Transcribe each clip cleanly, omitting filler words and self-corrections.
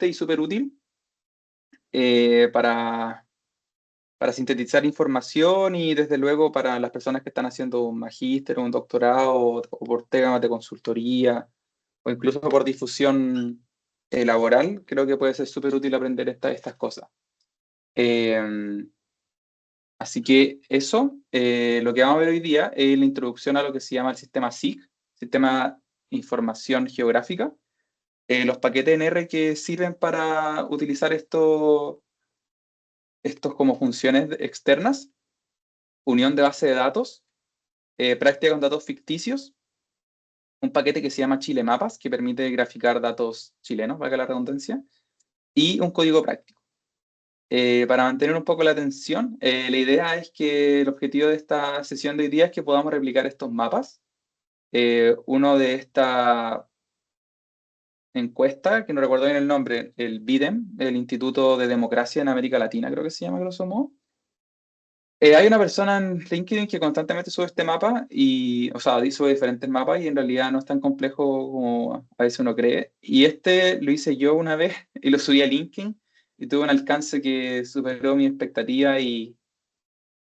interesante y súper útil para sintetizar información y desde luego para las personas que están haciendo un magíster o un doctorado o por temas de consultoría o incluso por difusión laboral, creo que puede ser súper útil aprender estas cosas. Así que eso, lo que vamos a ver hoy día es la introducción a lo que se llama el sistema SIG, Sistema de Información Geográfica, los paquetes en R que sirven para utilizar estos como funciones externas, unión de base de datos, práctica con datos ficticios, un paquete que se llama Chile Mapas, que permite graficar datos chilenos, valga la redundancia, y un código práctico. Para mantener un poco la atención, la idea es que el objetivo de esta sesión de hoy día es que podamos replicar estos mapas. Uno de esta encuesta, que no recuerdo bien el nombre, el BIDEM, el Instituto de Democracia en América Latina, creo que se llama, grosso modo. Hay una persona en LinkedIn que constantemente sube este mapa y, o sea, sube diferentes mapas y en realidad no es tan complejo como a veces uno cree. Y este lo hice yo una vez y lo subí a LinkedIn y tuve un alcance que superó mi expectativa y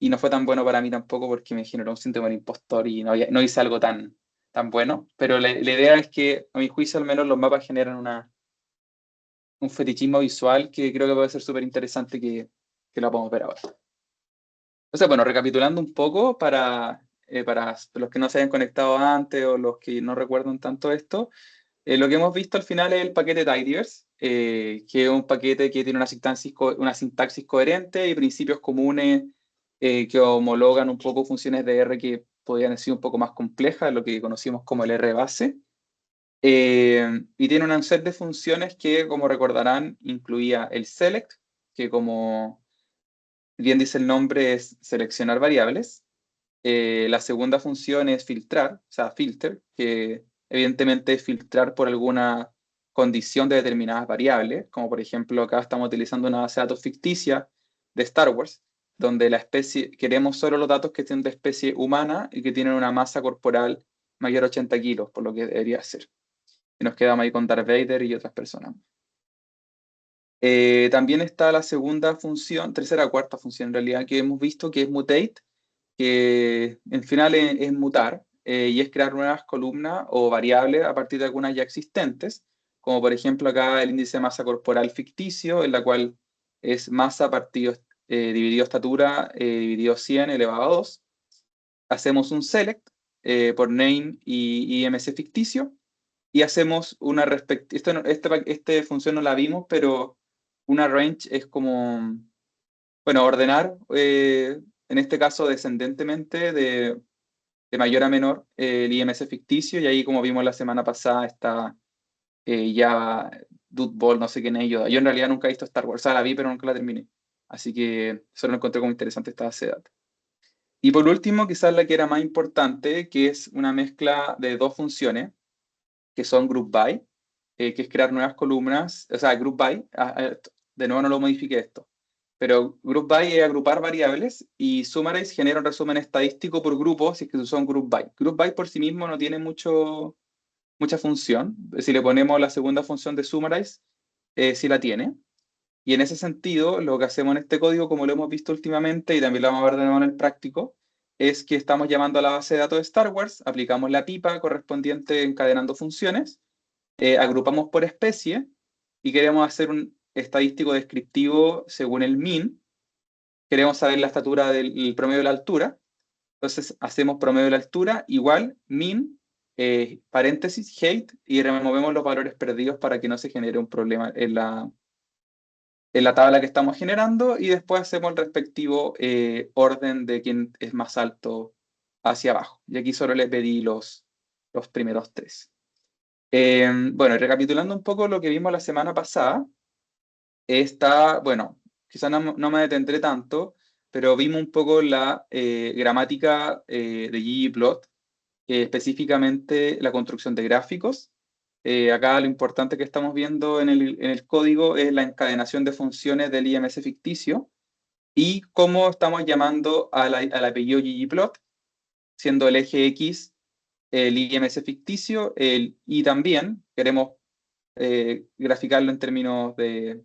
no fue tan bueno para mí tampoco porque me generó un síntoma de impostor y no hice algo tan bueno. Pero la idea es que, a mi juicio, al menos los mapas generan un fetichismo visual que creo que puede ser súper interesante que lo podamos ver ahora. Entonces, bueno, recapitulando un poco para los que no se hayan conectado antes o los que no recuerdan tanto esto, lo que hemos visto al final es el paquete Tidyverse, que es un paquete que tiene una sintaxis coherente y principios comunes que homologan un poco funciones de R que podrían ser un poco más complejas, lo que conocimos como el R base. Y tiene un set de funciones que, como recordarán, incluía el select, que como bien dice el nombre, es seleccionar variables. La segunda función es filtrar, o sea, filter, que evidentemente es filtrar por alguna condición de determinadas variables, como por ejemplo acá estamos utilizando una base de datos ficticia de Star Wars, donde queremos solo los datos que tienen de especie humana y que tienen una masa corporal mayor a 80 kilos, por lo que debería ser. Y nos quedamos ahí con Darth Vader y otras personas. También está la segunda función, tercera o cuarta función en realidad, que hemos visto que es mutate, que en final es mutar y es crear nuevas columnas o variables a partir de algunas ya existentes, como por ejemplo acá el índice de masa corporal ficticio, en la cual es masa dividido estatura dividido 100 elevado a 2. Hacemos un select por name y IMC ficticio y hacemos una esta función no la vimos, pero una range es como, bueno, ordenar, en este caso descendentemente de mayor a menor, el IMC ficticio, y ahí como vimos la semana pasada está ya Dudeball, no sé quién es yo. Yo en realidad nunca he visto Star Wars, o sea, la vi pero nunca la terminé. Así que solo encontré como interesante esta base de datos. Y por último, quizás la que era más importante, que es una mezcla de dos funciones, que son group by, que es crear nuevas columnas, o sea, group by, de nuevo no lo modifique esto, pero group by es agrupar variables y summarize genera un resumen estadístico por grupo si es que son group by. Group by por sí mismo no tiene mucha función. Si le ponemos la segunda función de summarize, sí la tiene. Y en ese sentido, lo que hacemos en este código, como lo hemos visto últimamente, y también lo vamos a ver de nuevo en el práctico, es que estamos llamando a la base de datos de Star Wars, aplicamos la pipa correspondiente encadenando funciones, agrupamos por especie y queremos hacer un estadístico descriptivo según el min. Queremos saber la estatura del promedio de la altura. Entonces hacemos promedio de la altura igual min, paréntesis, height, y removemos los valores perdidos para que no se genere un problema en la tabla que estamos generando y después hacemos el respectivo orden de quién es más alto hacia abajo. Y aquí solo le pedí los primeros tres. Bueno, recapitulando un poco lo que vimos la semana pasada, bueno, quizás no me detendré tanto, pero vimos un poco la gramática de ggplot, específicamente la construcción de gráficos. Acá lo importante que estamos viendo en el código es la encadenación de funciones del IMC ficticio y cómo estamos llamando al apellido ggplot, siendo el eje X el IMC ficticio, y también queremos graficarlo en términos del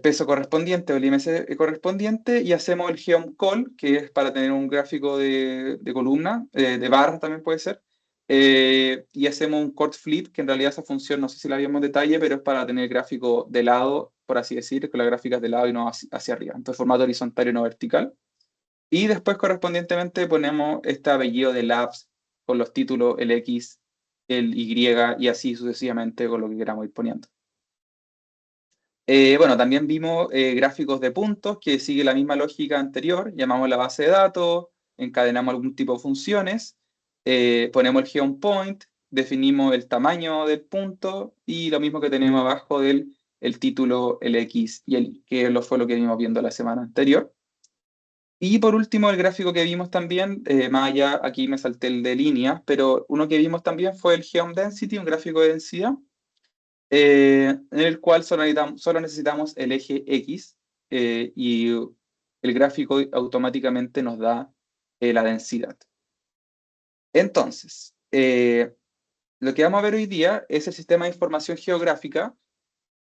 peso correspondiente o el IMC correspondiente, y hacemos el geom call, que es para tener un gráfico de columna, de barras también puede ser, y hacemos un chord flip, que en realidad esa función no sé si la vimos en detalle, pero es para tener el gráfico de lado, por así decir, con las gráficas de lado y no hacia arriba, entonces formato horizontal y no vertical. Y después correspondientemente ponemos este apellido de labs con los títulos, el X, el Y y así sucesivamente con lo que queramos ir poniendo. Bueno, también vimos gráficos de puntos que sigue la misma lógica anterior. Llamamos la base de datos, encadenamos algún tipo de funciones, ponemos el geom point, definimos el tamaño del punto y lo mismo que tenemos abajo del el título, el X y el Y, que fue lo que vimos viendo la semana anterior. Y por último, el gráfico que vimos también, más allá, aquí me salté el de líneas, pero uno que vimos también fue el geom density, un gráfico de densidad en el cual solo necesitamos el eje X y el gráfico automáticamente nos da la densidad. Entonces, lo que vamos a ver hoy día es el sistema de información geográfica,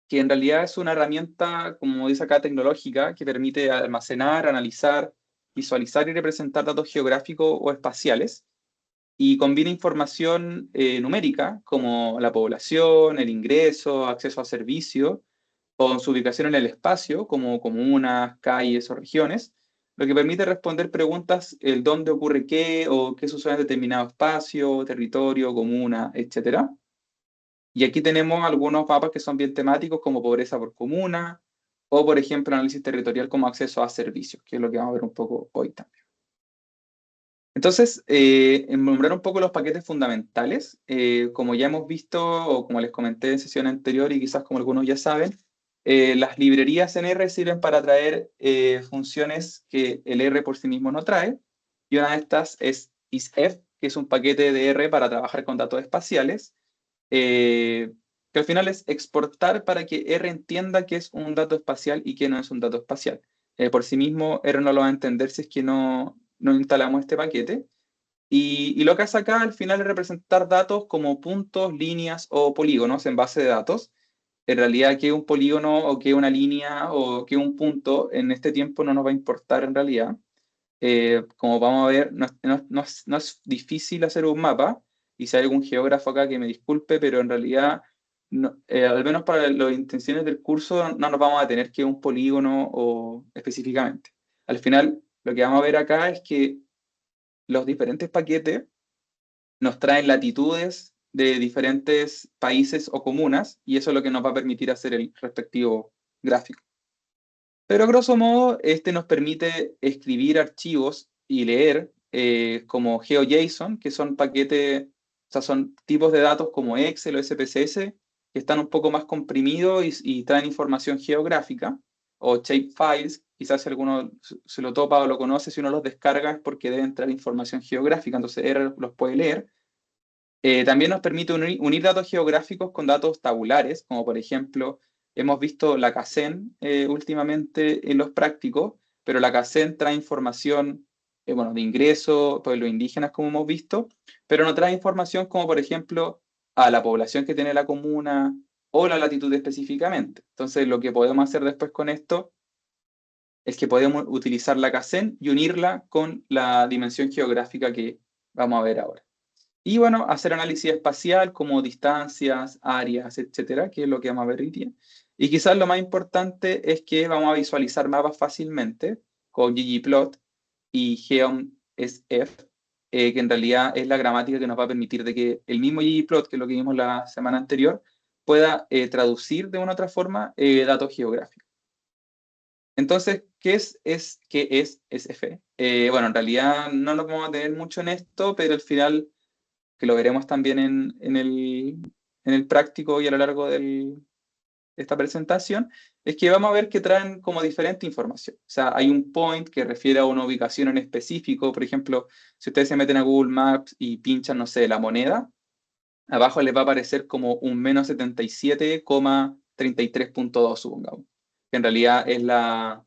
que en realidad es una herramienta, como dice acá, tecnológica, que permite almacenar, analizar, visualizar y representar datos geográficos o espaciales y combina información numérica como la población, el ingreso, acceso a servicios, con su ubicación en el espacio, como comunas, calles o regiones, lo que permite responder preguntas, el dónde ocurre qué o qué sucede en determinado espacio, territorio, comuna, etc. Y aquí tenemos algunos mapas que son bien temáticos, como pobreza por comuna, o por ejemplo análisis territorial como acceso a servicios, que es lo que vamos a ver un poco hoy también. Entonces, nombrar un poco los paquetes fundamentales, como ya hemos visto o como les comenté en sesión anterior y quizás como algunos ya saben, las librerías en R sirven para traer funciones que el R por sí mismo no trae, y una de estas es isF, que es un paquete de R para trabajar con datos espaciales, que al final es exportar para que R entienda qué es un dato espacial y qué no es un dato espacial. Por sí mismo, R no lo va a entender si es que no instalamos este paquete. Y lo que hace acá al final es representar datos como puntos, líneas o polígonos en base de datos. En realidad, qué es un polígono o qué es una línea o qué es un punto en este tiempo no nos va a importar en realidad. Como vamos a ver, no es difícil hacer un mapa, y si hay algún geógrafo acá que me disculpe, pero en realidad, al menos para las intenciones del curso, no nos vamos a tener que un polígono o específicamente. Al final, lo que vamos a ver acá es que los diferentes paquetes nos traen latitudes de diferentes países o comunas, y eso es lo que nos va a permitir hacer el respectivo gráfico. Pero a grosso modo, este nos permite escribir archivos y leer como GeoJSON, que son paquetes, o sea, son tipos de datos como Excel o SPSS, que están un poco más comprimidos y traen información geográfica, o shapefiles, quizás si alguno se lo topa o lo conoce, si uno los descarga es porque deben traer información geográfica, entonces R los puede leer. También nos permite unir datos geográficos con datos tabulares, como por ejemplo, hemos visto la CACEN últimamente en los prácticos, pero la CACEN trae información bueno, de ingreso, pueblos indígenas, como hemos visto, pero no trae información como por ejemplo a la población que tiene la comuna o la latitud específicamente. Entonces, lo que podemos hacer después con esto es que podemos utilizar la CACEN y unirla con la dimensión geográfica que vamos a ver ahora. Y bueno, hacer análisis espacial como distancias, áreas, etcétera, que es lo que vamos a ver hoy día. Y quizás lo más importante es que vamos a visualizar mapas fácilmente con ggplot y geomsf, que en realidad es la gramática que nos va a permitir de que el mismo ggplot, que es lo que vimos la semana anterior, pueda traducir de una u otra forma datos geográficos. Entonces, ¿qué es SF? Bueno, en realidad no nos vamos a tener mucho en esto, pero al final que lo veremos también en el práctico y a lo largo de esta presentación, es que vamos a ver que traen como diferente información. O sea, hay un point que refiere a una ubicación en específico. Por ejemplo, si ustedes se meten a Google Maps y pinchan, no sé, la moneda, abajo les va a aparecer como un menos 77,33.2, supongamos. Que en realidad es la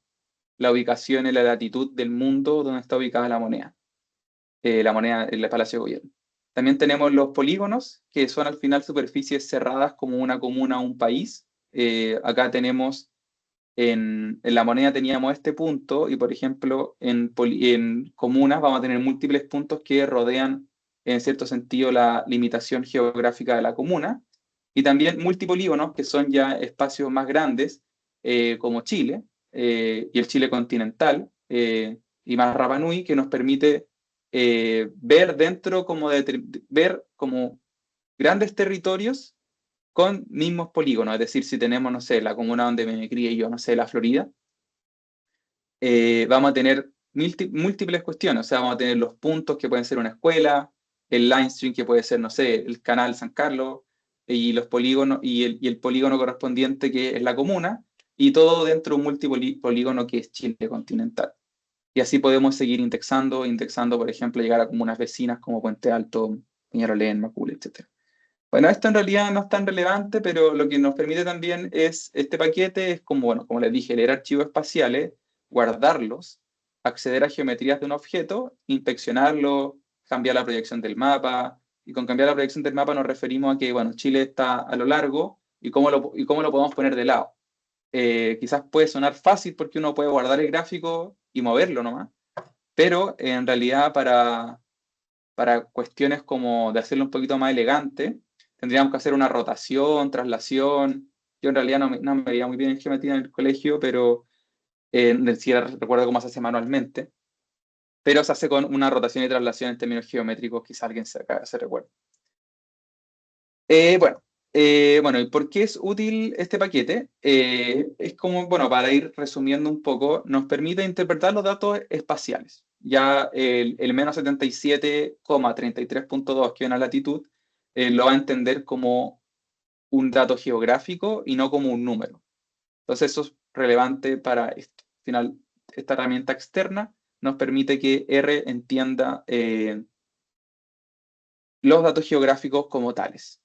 ubicación en la latitud del mundo donde está ubicada la moneda. La moneda en el Palacio de Gobierno. También tenemos los polígonos, que son al final superficies cerradas como una comuna o un país. Acá tenemos, en la moneda teníamos este punto, y por ejemplo, en comunas vamos a tener múltiples puntos que rodean, en cierto sentido, la limitación geográfica de la comuna. Y también multipolígonos, que son ya espacios más grandes, como Chile, y el Chile continental, y más Rapa Nui, que nos permite ver dentro ver como grandes territorios con mismos polígonos. Es decir, si tenemos, no sé, la comuna donde me crié yo, no sé, la Florida, vamos a tener múltiples cuestiones. O sea, vamos a tener los puntos que pueden ser una escuela, el line string que puede ser, no sé, el canal San Carlos, y los polígonos, y el polígono correspondiente que es la comuna, y todo dentro de un multipolígono que es Chile continental. Y así podemos seguir indexando, por ejemplo, llegar a comunas vecinas como Puente Alto, Peñarolén, Macul, etc. Bueno, esto en realidad no es tan relevante, pero lo que nos permite también es, este paquete es como, bueno, como les dije, leer archivos espaciales, guardarlos, acceder a geometrías de un objeto, inspeccionarlo, cambiar la proyección del mapa. Y con cambiar la proyección del mapa nos referimos a que, bueno, Chile está a lo largo y cómo lo podemos poner de lado. Quizás puede sonar fácil porque uno puede guardar el gráfico y moverlo nomás, pero en realidad para cuestiones como de hacerlo un poquito más elegante, tendríamos que hacer una rotación, traslación. Yo en realidad no me veía muy bien en geometría en el colegio, pero ni siquiera recuerdo cómo se hace manualmente, pero se hace con una rotación y traslación en términos geométricos, quizá alguien se recuerde. Bueno, bueno, ¿y por qué es útil este paquete? Es como, bueno, para ir resumiendo un poco, nos permite interpretar los datos espaciales. Ya el menos 77,33.2, que es una latitud, lo va a entender como un dato geográfico y no como un número. Entonces eso es relevante para esto. Al final, esta herramienta externa nos permite que R entienda los datos geográficos como tales.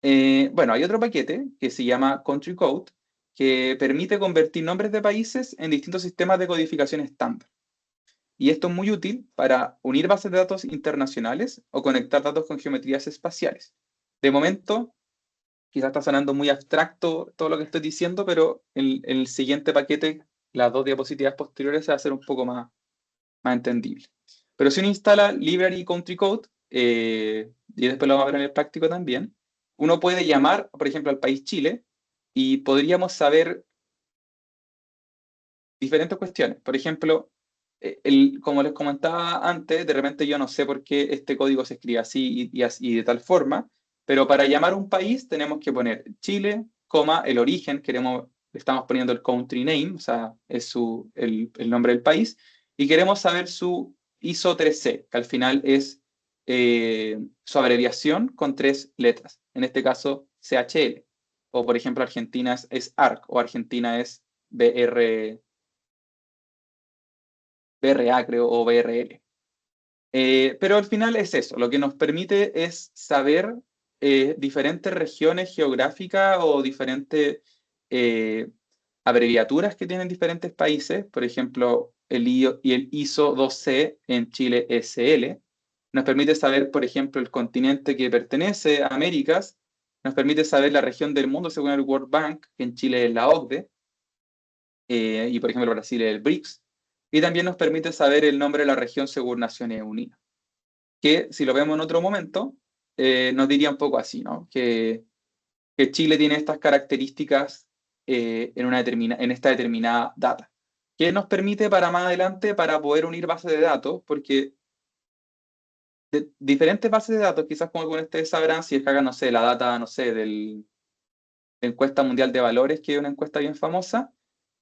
Bueno, hay otro paquete que se llama Country Code, que permite convertir nombres de países en distintos sistemas de codificación estándar. Y esto es muy útil para unir bases de datos internacionales o conectar datos con geometrías espaciales. De momento, quizás está sonando muy abstracto todo lo que estoy diciendo, pero en el siguiente paquete, las dos diapositivas posteriores, se va a hacer un poco más entendible. Pero si uno instala Library Country Code, y después lo vamos a ver en el práctico también, uno puede llamar, por ejemplo, al país Chile y podríamos saber diferentes cuestiones. Por ejemplo, como les comentaba antes, de repente yo no sé por qué este código se escribe así y de tal forma, pero para llamar a un país tenemos que poner Chile, coma, el origen, le estamos poniendo el country name, o sea, es el nombre del país, y queremos saber su ISO 3C, que al final es su abreviación con 3 letras, en este caso CHL, o por ejemplo Argentina es ARC, o Argentina es BRA, creo, o BRL. Pero al final es eso, lo que nos permite es saber diferentes regiones geográficas o diferentes eh, abreviaturas que tienen diferentes países, por ejemplo, el ISO 2C en Chile SL, nos permite saber, por ejemplo, el continente que pertenece a Américas, nos permite saber la región del mundo según el World Bank, que en Chile es la OCDE, y por ejemplo Brasil es el BRICS, y también nos permite saber el nombre de la región según Naciones Unidas, que si lo vemos en otro momento, nos diría un poco así, ¿no? Que Chile tiene estas características en esta determinada data, que nos permite para más adelante para poder unir bases de datos, porque diferentes bases de datos, quizás como algunos de ustedes sabrán, si descargan, no sé, la data, no sé, de Encuesta Mundial de Valores, que es una encuesta bien famosa,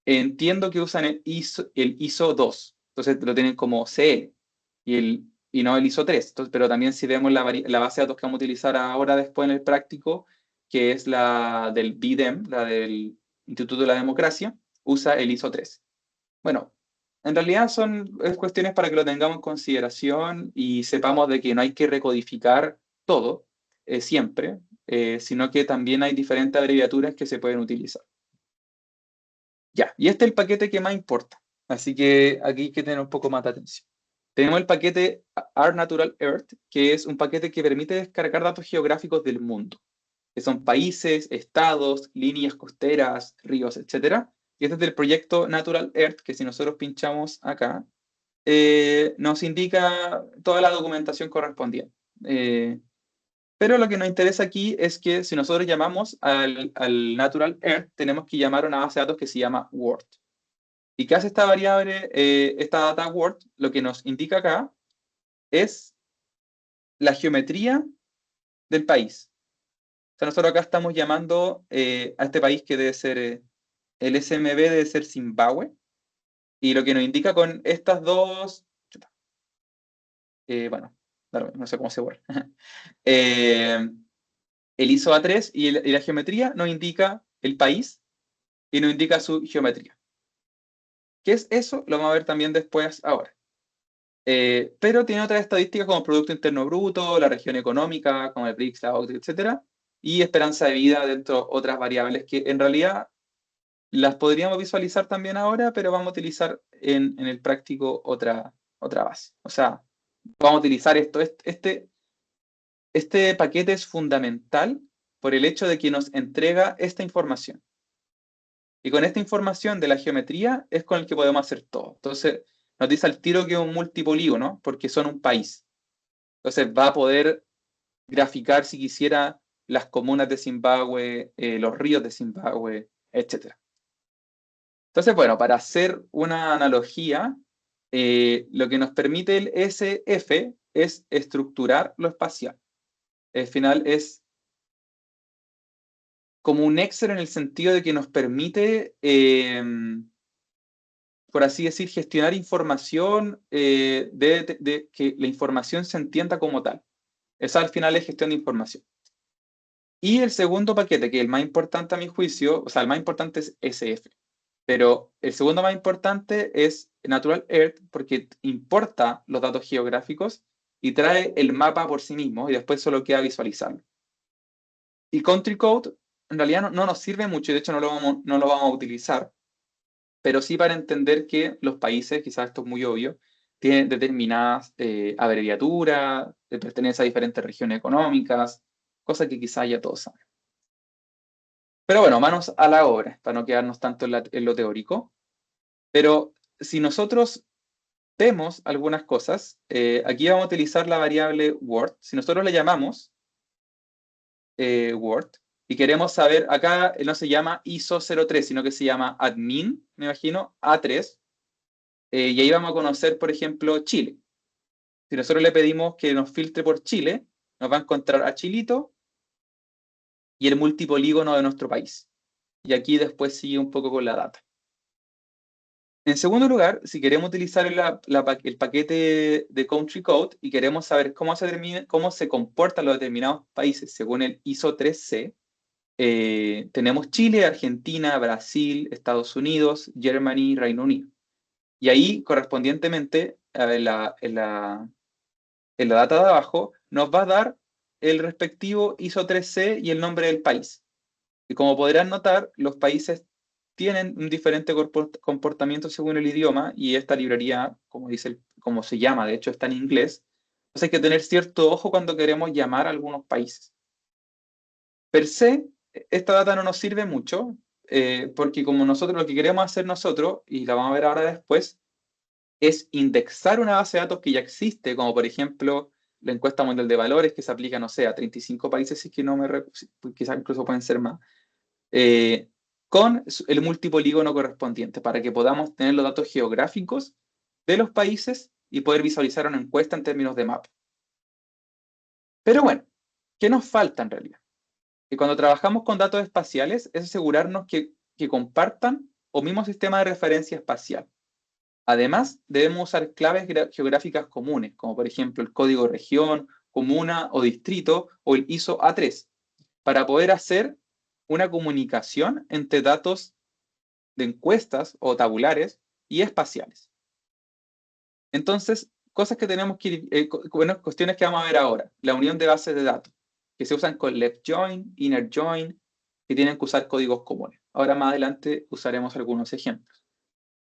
entiendo que usan el ISO 2, entonces lo tienen como CL y no el ISO 3. Entonces, pero también si vemos la base de datos que vamos a utilizar ahora después en el práctico, que es la del BIDEM, la del Instituto de la Democracia, usa el ISO 3. Bueno, en realidad es cuestiones para que lo tengamos en consideración y sepamos de que no hay que recodificar todo siempre, sino que también hay diferentes abreviaturas que se pueden utilizar. Ya, y este es el paquete que más importa. Así que aquí hay que tener un poco más de atención. Tenemos el paquete ArNatural Earth, que es un paquete que permite descargar datos geográficos del mundo, que son países, estados, líneas costeras, ríos, etc. Y este es del proyecto Natural Earth, que si nosotros pinchamos acá, nos indica toda la documentación correspondiente. Pero lo que nos interesa aquí es que si nosotros llamamos al Natural Earth, tenemos que llamar a una base de datos que se llama Word. ¿Y qué hace esta variable, esta data Word? Lo que nos indica acá es la geometría del país. O sea, nosotros acá estamos llamando a este país que debe ser, el SMB debe ser Zimbabue, y lo que nos indica con estas dos, bueno, no sé cómo se borra, el ISO A3 y la geometría nos indica el país y nos indica su geometría. ¿Qué es eso? Lo vamos a ver también después ahora. Pero tiene otras estadísticas como Producto Interno Bruto, la región económica, como el BRICS, la OCDE, etc. Y esperanza de vida dentro de otras variables que en realidad las podríamos visualizar también ahora, pero vamos a utilizar en el práctico otra base. O sea, vamos a utilizar esto. Este paquete es fundamental por el hecho de que nos entrega esta información. Y con esta información de la geometría es con el que podemos hacer todo. Entonces, nos dice al tiro que es un multipolígono, porque son un país. Entonces, va a poder graficar, si quisiera, las comunas de Zimbabue, los ríos de Zimbabue, etc. Entonces, bueno, para hacer una analogía, lo que nos permite el SF es estructurar lo espacial. Al final es como un Excel en el sentido de que nos permite, por así decir, gestionar información, de que la información se entienda como tal. Esa al final es gestión de información. Y el segundo paquete, que es el más importante a mi juicio, o sea, el más importante es SF. Pero el segundo más importante es Natural Earth porque importa los datos geográficos y trae el mapa por sí mismo y después solo queda visualizarlo. Y Country Code en realidad no nos sirve mucho y de hecho no lo vamos a utilizar, pero sí para entender que los países, quizás esto es muy obvio, tienen determinadas abreviaturas, pertenecen a diferentes regiones económicas, cosas que quizás ya todos saben. Pero bueno, manos a la obra, para no quedarnos tanto en lo teórico. Pero si nosotros vemos algunas cosas, aquí vamos a utilizar la variable Word. Si nosotros le llamamos Word y queremos saber, acá no se llama ISO 03, sino que se llama admin, me imagino, A3, y ahí vamos a conocer, por ejemplo, Chile. Si nosotros le pedimos que nos filtre por Chile, nos va a encontrar a Chilito y el multipolígono de nuestro país. Y aquí después sigue un poco con la data. En segundo lugar, si queremos utilizar el paquete de Country Code y queremos saber cómo se comportan los determinados países según el ISO 3C, tenemos Chile, Argentina, Brasil, Estados Unidos, Germany, Reino Unido. Y ahí, correspondientemente, en la data de abajo, nos va a dar el respectivo ISO 3C y el nombre del país. Y como podrán notar, los países tienen un diferente comportamiento según el idioma y esta librería, como se llama, de hecho está en inglés. Entonces hay que tener cierto ojo cuando queremos llamar a algunos países. Per se, esta data no nos sirve mucho porque como nosotros lo que queremos hacer nosotros, y la vamos a ver ahora después, es indexar una base de datos que ya existe, como por ejemplo la encuesta mundial de valores que se aplica, no sé, a 35 países, si es que no me quizás incluso pueden ser más, con el multipolígono correspondiente para que podamos tener los datos geográficos de los países y poder visualizar una encuesta en términos de mapa. Pero bueno, ¿qué nos falta en realidad? Que cuando trabajamos con datos espaciales es asegurarnos que compartan o mismo sistema de referencia espacial. Además, debemos usar claves geográficas comunes, como por ejemplo el código región, comuna o distrito o el ISO A3, para poder hacer una comunicación entre datos de encuestas o tabulares y espaciales. Entonces, cosas que tenemos que ir, bueno, cuestiones que vamos a ver ahora. La unión de bases de datos, que se usan con left join, inner join, que tienen que usar códigos comunes. Ahora más adelante usaremos algunos ejemplos.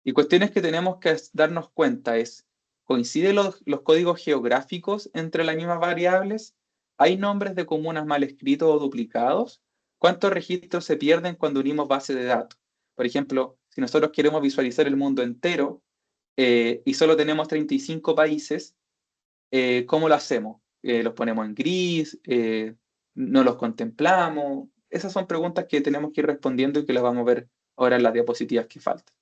Y cuestiones que tenemos que darnos cuenta es ¿Coinciden los códigos geográficos entre las mismas variables? ¿Hay nombres de comunas mal escritos o duplicados? ¿Cuántos registros se pierden cuando unimos bases de datos? Por ejemplo, si nosotros queremos visualizar el mundo entero y solo tenemos 35 países, ¿cómo lo hacemos? ¿Los ponemos en gris? ¿No los contemplamos? Esas son preguntas que tenemos que ir respondiendo y que las vamos a ver ahora en las diapositivas que faltan.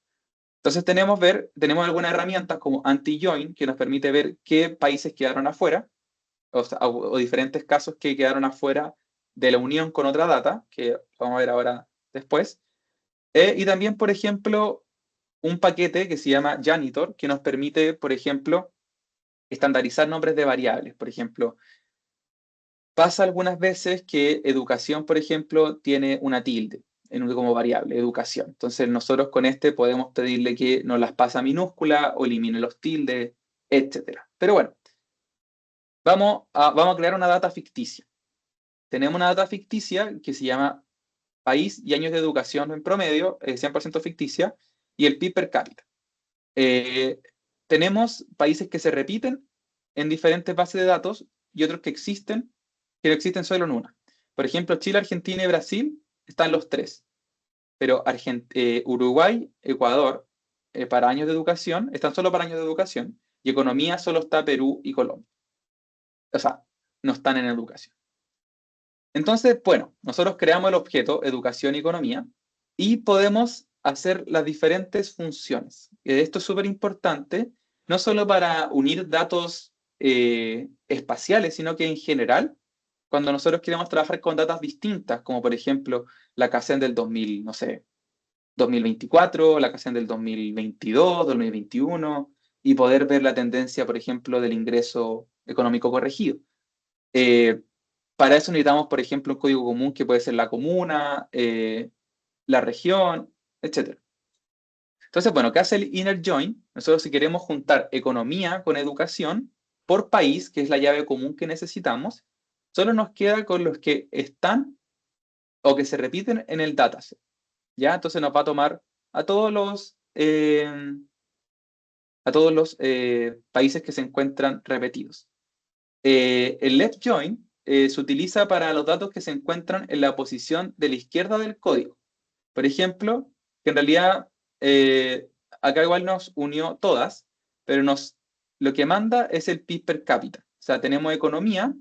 Entonces tenemos algunas herramientas como anti-join que nos permite ver qué países quedaron afuera, o diferentes casos que quedaron afuera de la unión con otra data, que vamos a ver ahora después. Y también, por ejemplo, un paquete que se llama Janitor, que nos permite, por ejemplo, estandarizar nombres de variables. Por ejemplo, pasa algunas veces que educación, por ejemplo, tiene una tilde como variable, educación. Entonces nosotros con este podemos pedirle que nos las pase a minúscula o elimine los tildes, etcétera. Pero bueno, vamos a crear una data ficticia. Tenemos una data ficticia que se llama país y años de educación en promedio, 100% ficticia, y el PIB per cápita. Tenemos países que se repiten en diferentes bases de datos y otros que no existen solo en una. Por ejemplo, Chile, Argentina y Brasil están los tres, pero Uruguay, Ecuador, para años de educación, están solo para años de educación, y economía solo está Perú y Colombia. O sea, no están en educación. Entonces, bueno, nosotros creamos el objeto educación y economía y podemos hacer las diferentes funciones. Esto es súper importante, no solo para unir datos espaciales, sino que en general, cuando nosotros queremos trabajar con datas distintas, como por ejemplo la CACEN del 2000, no sé, 2024, la CACEN del 2022, 2021, y poder ver la tendencia, por ejemplo, del ingreso económico corregido. Para eso necesitamos, por ejemplo, un código común que puede ser la comuna, la región, etc. Entonces, bueno, ¿qué hace el inner join? Nosotros si queremos juntar economía con educación por país, que es la llave común que necesitamos, solo nos queda con los que están o que se repiten en el dataset. ¿Ya? Entonces nos va a tomar a todos los países que se encuentran repetidos. El left join se utiliza para los datos que se encuentran en la posición de la izquierda del código. Por ejemplo, que en realidad acá igual nos unió todas, pero lo que manda es el PIB per cápita. O sea, tenemos economía,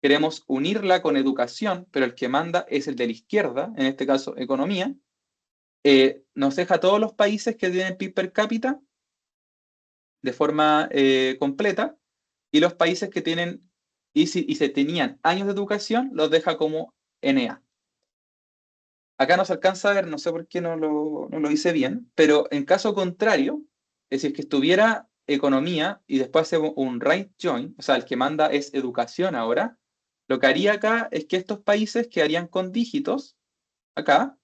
queremos unirla con educación, pero el que manda es el de la izquierda, en este caso economía. Nos deja todos los países que tienen PIB per cápita de forma completa, y los países que tienen y se tenían años de educación los deja como NA. Acá no se alcanza a ver, no sé por qué no lo hice bien, pero en caso contrario, es decir, que estuviera economía y después hacemos un right join, o sea, el que manda es educación ahora, lo que haría acá es que estos países quedarían con dígitos acá,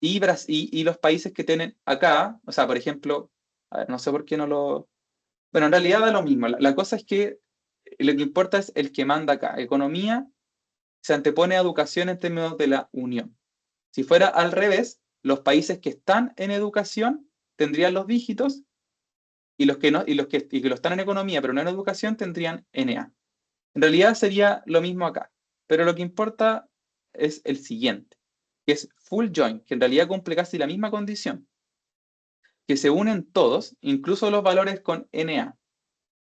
y los países que tienen acá, o sea, por ejemplo, a ver, no sé por qué no lo... Bueno, en realidad da lo mismo. La cosa es que lo que importa es el que manda acá. Economía se antepone a educación en términos de la unión. Si fuera al revés, los países que están en educación tendrían los dígitos, y los que no, y que lo están en economía pero no en educación tendrían NA. En realidad sería lo mismo acá, pero lo que importa es el siguiente, que es full join, que en realidad cumple casi la misma condición, que se unen todos, incluso los valores con NA.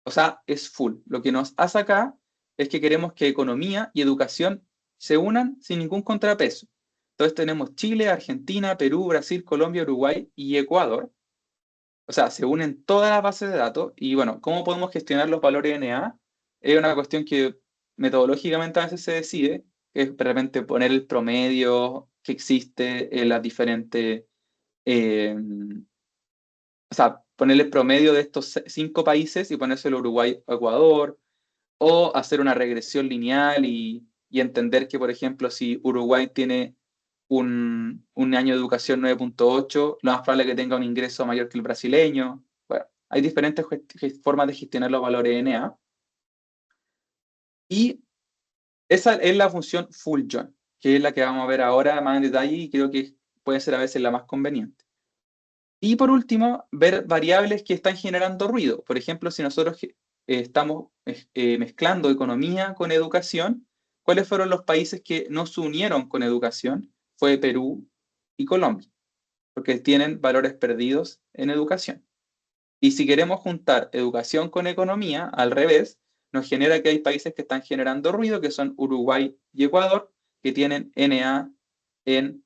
O sea, es full. Lo que nos hace acá es que queremos que economía y educación se unan sin ningún contrapeso. Entonces tenemos Chile, Argentina, Perú, Brasil, Colombia, Uruguay y Ecuador. O sea, se unen todas las bases de datos. Y bueno, ¿cómo podemos gestionar los valores NA? Es una cuestión que metodológicamente a veces se decide, que es de repente poner el promedio que existe en las diferentes... eh, o sea, ponerle el promedio de estos 5 países y ponérselo Uruguay o Ecuador, o hacer una regresión lineal y entender que, por ejemplo, si Uruguay tiene un año de educación 9.8, lo más probable es que tenga un ingreso mayor que el brasileño. Bueno, hay diferentes formas de gestionar los valores NA. Y esa es la función full join, que es la que vamos a ver ahora más en detalle y creo que puede ser a veces la más conveniente. Y por último, ver variables que están generando ruido. Por ejemplo, si nosotros estamos mezclando economía con educación, ¿cuáles fueron los países que no se unieron con educación? Fue Perú y Colombia, porque tienen valores perdidos en educación. Y si queremos juntar educación con economía, al revés, nos genera que hay países que están generando ruido, que son Uruguay y Ecuador, que tienen NA en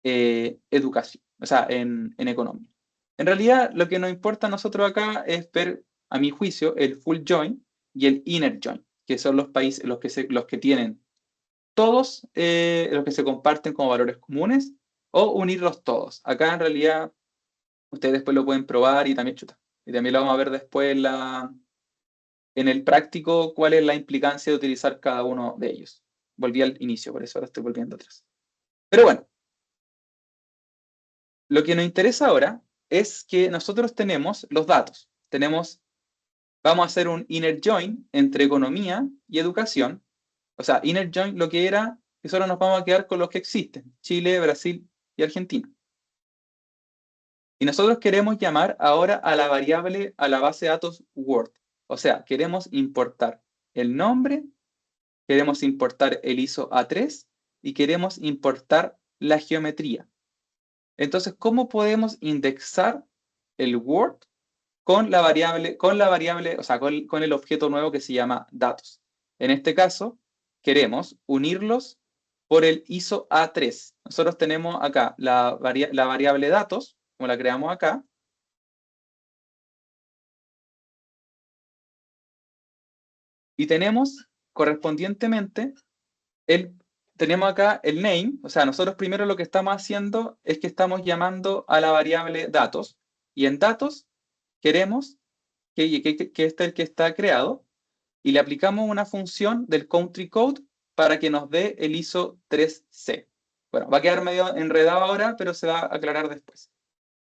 educación, o sea, en economía. En realidad, lo que nos importa a nosotros acá es ver, a mi juicio, el full join y el inner join, que son los países, los que tienen todos, los que se comparten como valores comunes, o unirlos todos. Acá en realidad, ustedes después lo pueden probar y también chuta. Y también lo vamos a ver después en el práctico cuál es la implicancia de utilizar cada uno de ellos. Volví al inicio, por eso ahora estoy volviendo atrás. Pero bueno, lo que nos interesa ahora es que nosotros tenemos los datos. Vamos a hacer un inner join entre economía y educación. O sea, inner join lo que era, que solo nos vamos a quedar con los que existen, Chile, Brasil y Argentina. Y nosotros queremos llamar ahora a la variable, a la base de datos Word. O sea, queremos importar el nombre, queremos importar el ISO A3 y queremos importar la geometría. Entonces, ¿cómo podemos indexar el Word con la variable, o sea, con el objeto nuevo que se llama datos? En este caso, queremos unirlos por el ISO A3. Nosotros tenemos acá la variable datos, como la creamos acá, y tenemos correspondientemente tenemos acá el name. O sea, nosotros primero lo que estamos haciendo es que estamos llamando a la variable datos, y en datos queremos que este es el que está creado, y le aplicamos una función del country code para que nos dé el ISO 3C. Bueno, va a quedar medio enredado ahora, pero se va a aclarar después.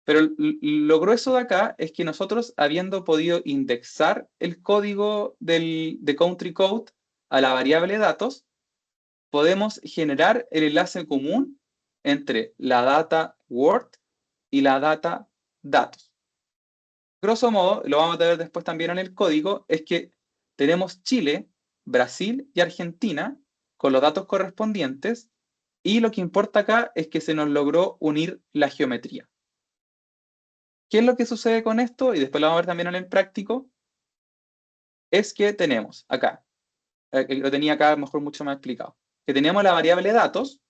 Pero lo grueso de acá es que nosotros, habiendo podido indexar el código de country code a la variable datos, podemos generar el enlace común entre la data Word y la data datos. Grosso modo, lo vamos a ver después también en el código, es que tenemos Chile, Brasil y Argentina con los datos correspondientes, y lo que importa acá es que se nos logró unir la geometría. ¿Qué es lo que sucede con esto? Y después lo vamos a ver también en el práctico. Es que tenemos acá, lo tenía acá mejor mucho más explicado, que tenemos la variable datos,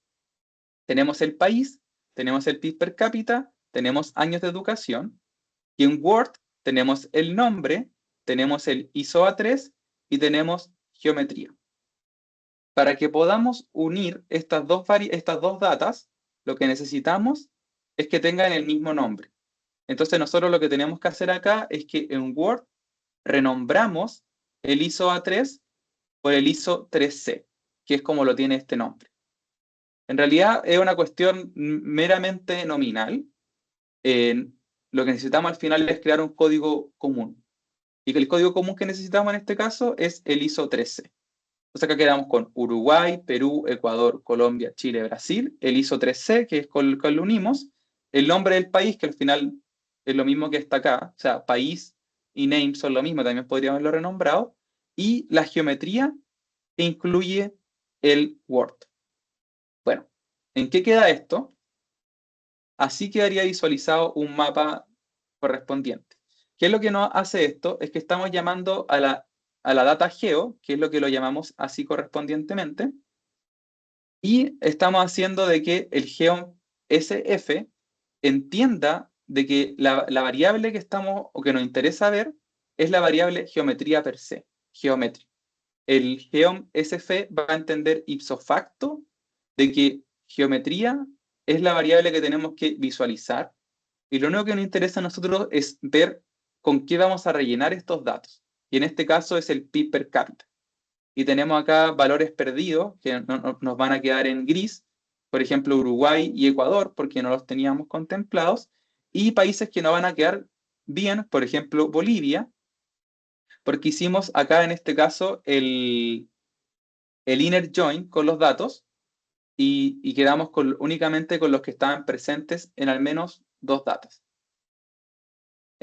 tenemos el país, tenemos el PIB per cápita, tenemos años de educación, y en Word tenemos el nombre, tenemos el ISO A3 y tenemos geometría. Para que podamos unir estas dos datas, lo que necesitamos es que tengan el mismo nombre. Entonces nosotros lo que tenemos que hacer acá es que en Word renombramos el ISO A3 por el ISO 3C, que es como lo tiene este nombre. En realidad es una cuestión meramente nominal. Lo que necesitamos al final es crear un código común. Y que el código común que necesitamos en este caso es el ISO 3C. Entonces acá quedamos con Uruguay, Perú, Ecuador, Colombia, Chile, Brasil, el ISO 3C, que es con el que lo unimos, el nombre del país, que al final es lo mismo que está acá, o sea, país y name son lo mismo, también podríamos haberlo renombrado, y la geometría que incluye el Word. Bueno, ¿en qué queda esto? Así quedaría visualizado un mapa correspondiente. ¿Qué es lo que nos hace esto? Es que estamos llamando a la data geo, que es lo que lo llamamos así correspondientemente, y estamos haciendo de que el geom SF entienda de que la variable que estamos o que nos interesa ver es la variable geometría per se, geometría. El geom SF va a entender ipso facto de que geometría es la variable que tenemos que visualizar, y lo único que nos interesa a nosotros es ver con qué vamos a rellenar estos datos. Y en este caso es el PIB per cápita. Y tenemos acá valores perdidos que nos van a quedar en gris, por ejemplo Uruguay y Ecuador, porque no los teníamos contemplados, y países que no van a quedar bien, por ejemplo Bolivia, porque hicimos acá en este caso el inner join con los datos, y quedamos únicamente con los que estaban presentes en al menos dos datas.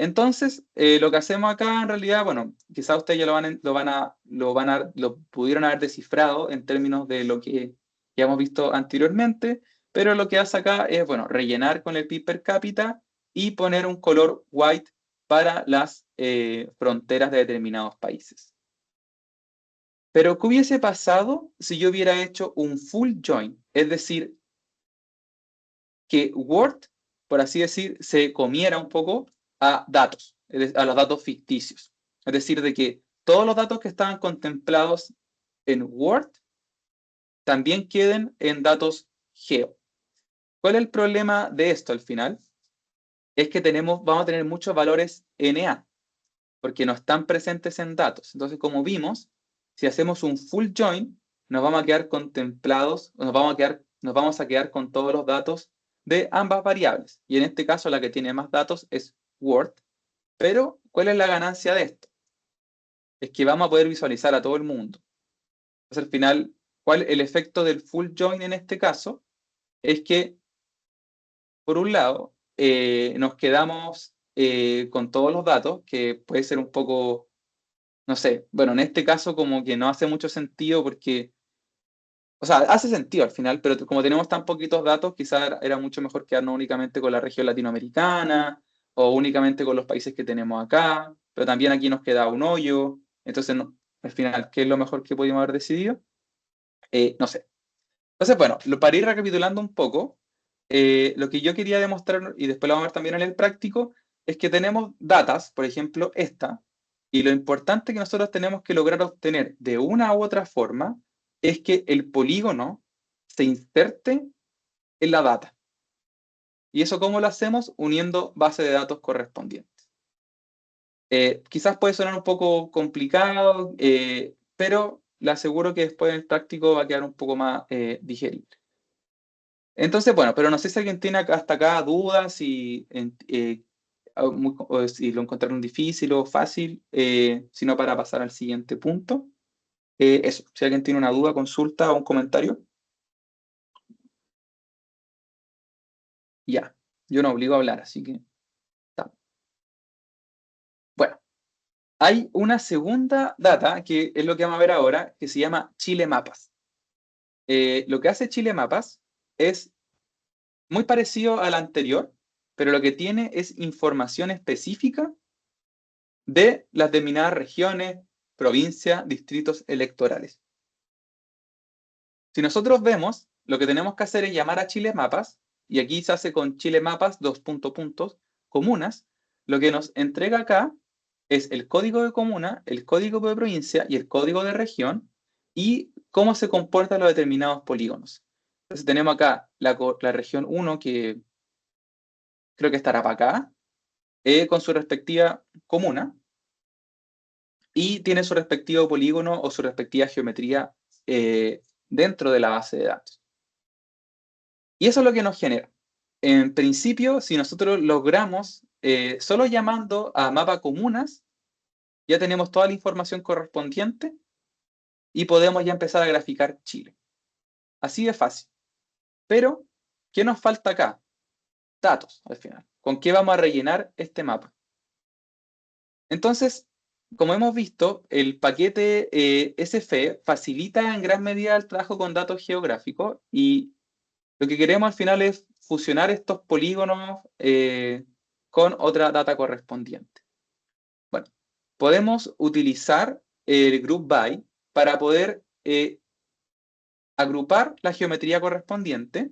Entonces, lo que hacemos acá en realidad, bueno, quizás ustedes ya lo pudieron haber descifrado en términos de lo que ya hemos visto anteriormente, pero lo que hace acá es, bueno, rellenar con el PIB per cápita y poner un color white para las fronteras de determinados países. Pero, ¿qué hubiese pasado si yo hubiera hecho un full join? Es decir, que Word, por así decir, se comiera un poco a datos, a los datos ficticios. Es decir, de que todos los datos que estaban contemplados en Word también queden en datos geo. ¿Cuál es el problema de esto al final? Es que vamos a tener muchos valores NA, porque no están presentes en datos. Entonces, como vimos, si hacemos un full join, nos vamos a quedar contemplados, nos vamos a quedar con todos los datos de ambas variables. Y en este caso, la que tiene más datos es Word. Pero, ¿cuál es la ganancia de esto? Es que vamos a poder visualizar a todo el mundo. Entonces, al final, el efecto del full join en este caso es que, por un lado, nos quedamos con todos los datos, que puede ser un poco, no sé, bueno, en este caso como que no hace mucho sentido porque, o sea, hace sentido al final, pero como tenemos tan poquitos datos, quizás era mucho mejor quedarnos únicamente con la región latinoamericana o únicamente con los países que tenemos acá, pero también aquí nos queda un hoyo, entonces al final, ¿qué es lo mejor que pudimos haber decidido? No sé. Entonces, bueno, para ir recapitulando un poco, lo que yo quería demostrar, y después lo vamos a ver también en el práctico, es que tenemos datas, por ejemplo, esta, y lo importante que nosotros tenemos que lograr obtener de una u otra forma es que el polígono se inserte en la data. ¿Y eso cómo lo hacemos? Uniendo bases de datos correspondientes. Quizás puede sonar un poco complicado, pero le aseguro que después en el práctico va a quedar un poco más digerible. Entonces, bueno, pero no sé si alguien tiene hasta acá dudas, o si lo encontraron difícil o fácil, sino para pasar al siguiente punto. Eso, si alguien tiene una duda, consulta o un comentario, ya, yo no obligo a hablar, así que está. Bueno, hay una segunda data, que es lo que vamos a ver ahora, que se llama Chile Mapas. Lo que hace Chile Mapas es muy parecido al anterior, pero lo que tiene es información específica de las determinadas regiones, provincias, distritos electorales. Si nosotros vemos, lo que tenemos que hacer es llamar a Chile Mapas, y aquí se hace con Chile Mapas, comunas, lo que nos entrega acá es el código de comuna, el código de provincia y el código de región, y cómo se comportan los determinados polígonos. Entonces tenemos acá la región 1, que creo que estará para acá, con su respectiva comuna, y tiene su respectivo polígono o su respectiva geometría dentro de la base de datos. Y eso es lo que nos genera. En principio, si nosotros logramos, solo llamando a mapa comunas, ya tenemos toda la información correspondiente y podemos ya empezar a graficar Chile. Así de fácil. Pero, ¿qué nos falta acá? Datos, al final. ¿Con qué vamos a rellenar este mapa? Entonces, como hemos visto, el paquete SFE facilita en gran medida el trabajo con datos geográficos, y lo que queremos al final es fusionar estos polígonos con otra data correspondiente. Bueno, podemos utilizar el group by para poder agrupar la geometría correspondiente,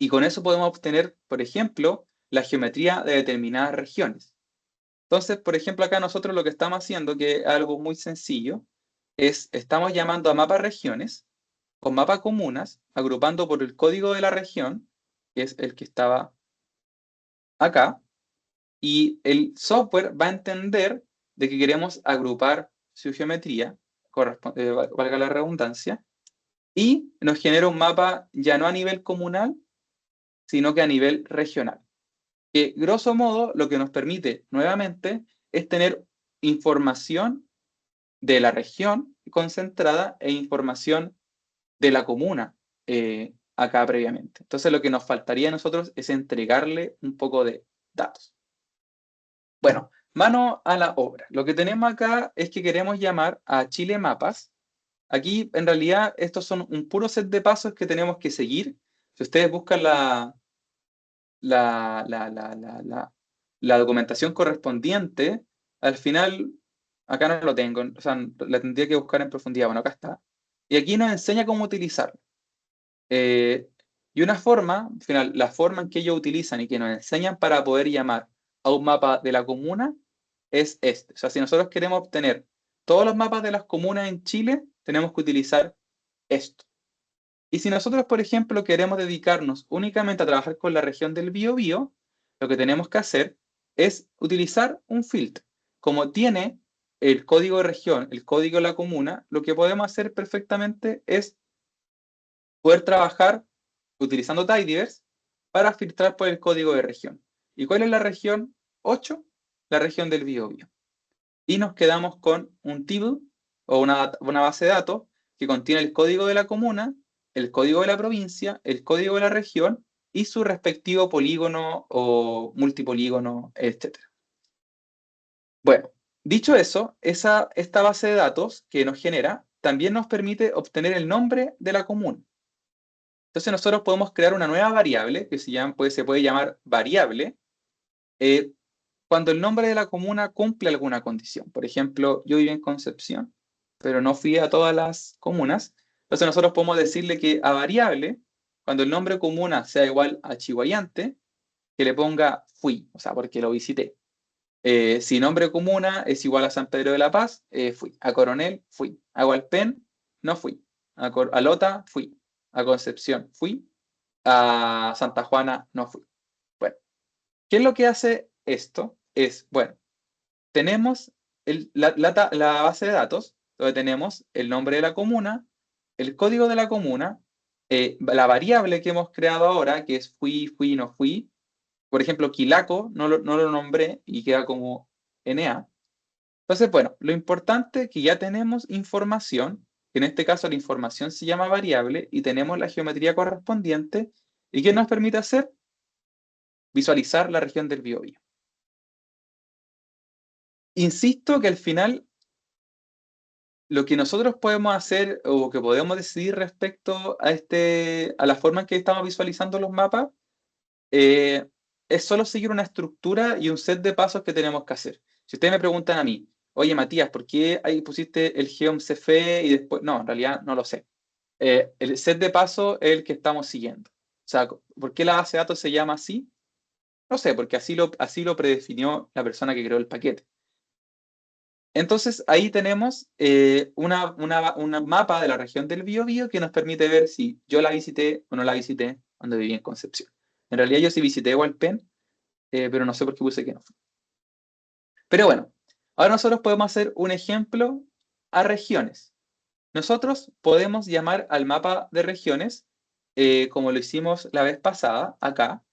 y con eso podemos obtener, por ejemplo, la geometría de determinadas regiones. Entonces, por ejemplo, acá nosotros lo que estamos haciendo, que es algo muy sencillo, estamos llamando a mapa regiones con mapa comunas, agrupando por el código de la región, que es el que estaba acá, y el software va a entender de que queremos agrupar su geometría, valga la redundancia, y nos genera un mapa ya no a nivel comunal, sino que a nivel regional. Que grosso modo lo que nos permite nuevamente es tener información de la región concentrada e información de la comuna acá previamente. Entonces lo que nos faltaría a nosotros es entregarle un poco de datos. Bueno, mano a la obra. Lo que tenemos acá es que queremos llamar a Chile Mapas. Aquí, en realidad, estos son un puro set de pasos que tenemos que seguir. Si ustedes buscan la, la, la, la, la- la documentación correspondiente, al final, acá no lo tengo, o sea, la tendría que buscar en profundidad. Bueno, acá está. Y aquí nos enseña cómo utilizarlo. Eh, y una forma, al final, la forma en que ellos utilizan y que nos enseñan para poder llamar a un mapa de la comuna es este. O sea, si nosotros queremos obtener todos los mapas de las comunas en Chile, tenemos que utilizar esto. Y si nosotros, por ejemplo, queremos dedicarnos únicamente a trabajar con la región del Biobío, lo que tenemos que hacer es utilizar un filtro. Como tiene el código de región, el código de la comuna, lo que podemos hacer perfectamente es poder trabajar utilizando Tidyverse para filtrar por el código de región. ¿Y cuál es la región 8? La región del Biobío. Y nos quedamos con un table o una base de datos que contiene el código de la comuna, el código de la provincia, el código de la región y su respectivo polígono o multipolígono, etc. Bueno, dicho eso, esta base de datos que nos genera también nos permite obtener el nombre de la comuna. Entonces nosotros podemos crear una nueva variable que se puede llamar variable eh, cuando el nombre de la comuna cumple alguna condición. Por ejemplo, yo viví en Concepción, pero no fui a todas las comunas. Entonces nosotros podemos decirle que a variable, cuando el nombre comuna sea igual a Chihuayante, que le ponga fui, o sea, porque lo visité. Si nombre comuna es igual a San Pedro de la Paz, fui. A Coronel, fui. A Hualpén, no fui. A Lota, fui. A Concepción, fui. A Santa Juana, no fui. Bueno, ¿qué es lo que hace esto? Es, bueno, tenemos la base de datos, donde tenemos el nombre de la comuna, el código de la comuna, la variable que hemos creado ahora, que es fui, no fui. Por ejemplo, Quilaco no lo nombré y queda como NA. Entonces, bueno, lo importante es que ya tenemos información, que en este caso la información se llama variable y tenemos la geometría correspondiente. ¿Y qué nos permite hacer? Visualizar la región del Biobío. Insisto que al final lo que nosotros podemos hacer o que podemos decidir respecto a la forma en que estamos visualizando los mapas eh, es solo seguir una estructura y un set de pasos que tenemos que hacer. Si ustedes me preguntan a mí, oye Matías, ¿por qué ahí pusiste el GeomCF y después? No, en realidad no lo sé. El set de pasos es el que estamos siguiendo. O sea, ¿por qué la base de datos se llama así? No sé, porque así lo predefinió la persona que creó el paquete. Entonces ahí tenemos un mapa de la región del Biobío que nos permite ver si yo la visité o no la visité cuando viví en Concepción. En realidad yo sí visité Hualpén, pero no sé por qué puse que no fui. Pero bueno, ahora nosotros podemos hacer un ejemplo a regiones. Nosotros podemos llamar al mapa de regiones, como lo hicimos la vez pasada, acá,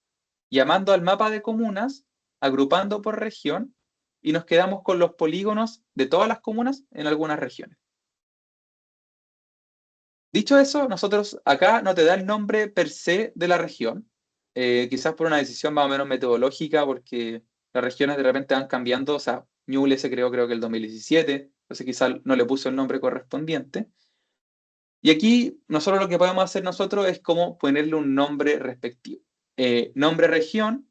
llamando al mapa de comunas, agrupando por región, y nos quedamos con los polígonos de todas las comunas en algunas regiones. Dicho eso, nosotros acá no te da el nombre per se de la región, quizás por una decisión más o menos metodológica, porque las regiones de repente van cambiando, o sea, Ñuble se creó creo que el 2017, entonces quizás no le puso el nombre correspondiente. Y aquí nosotros lo que podemos hacer nosotros es como ponerle un nombre respectivo. Nombre región,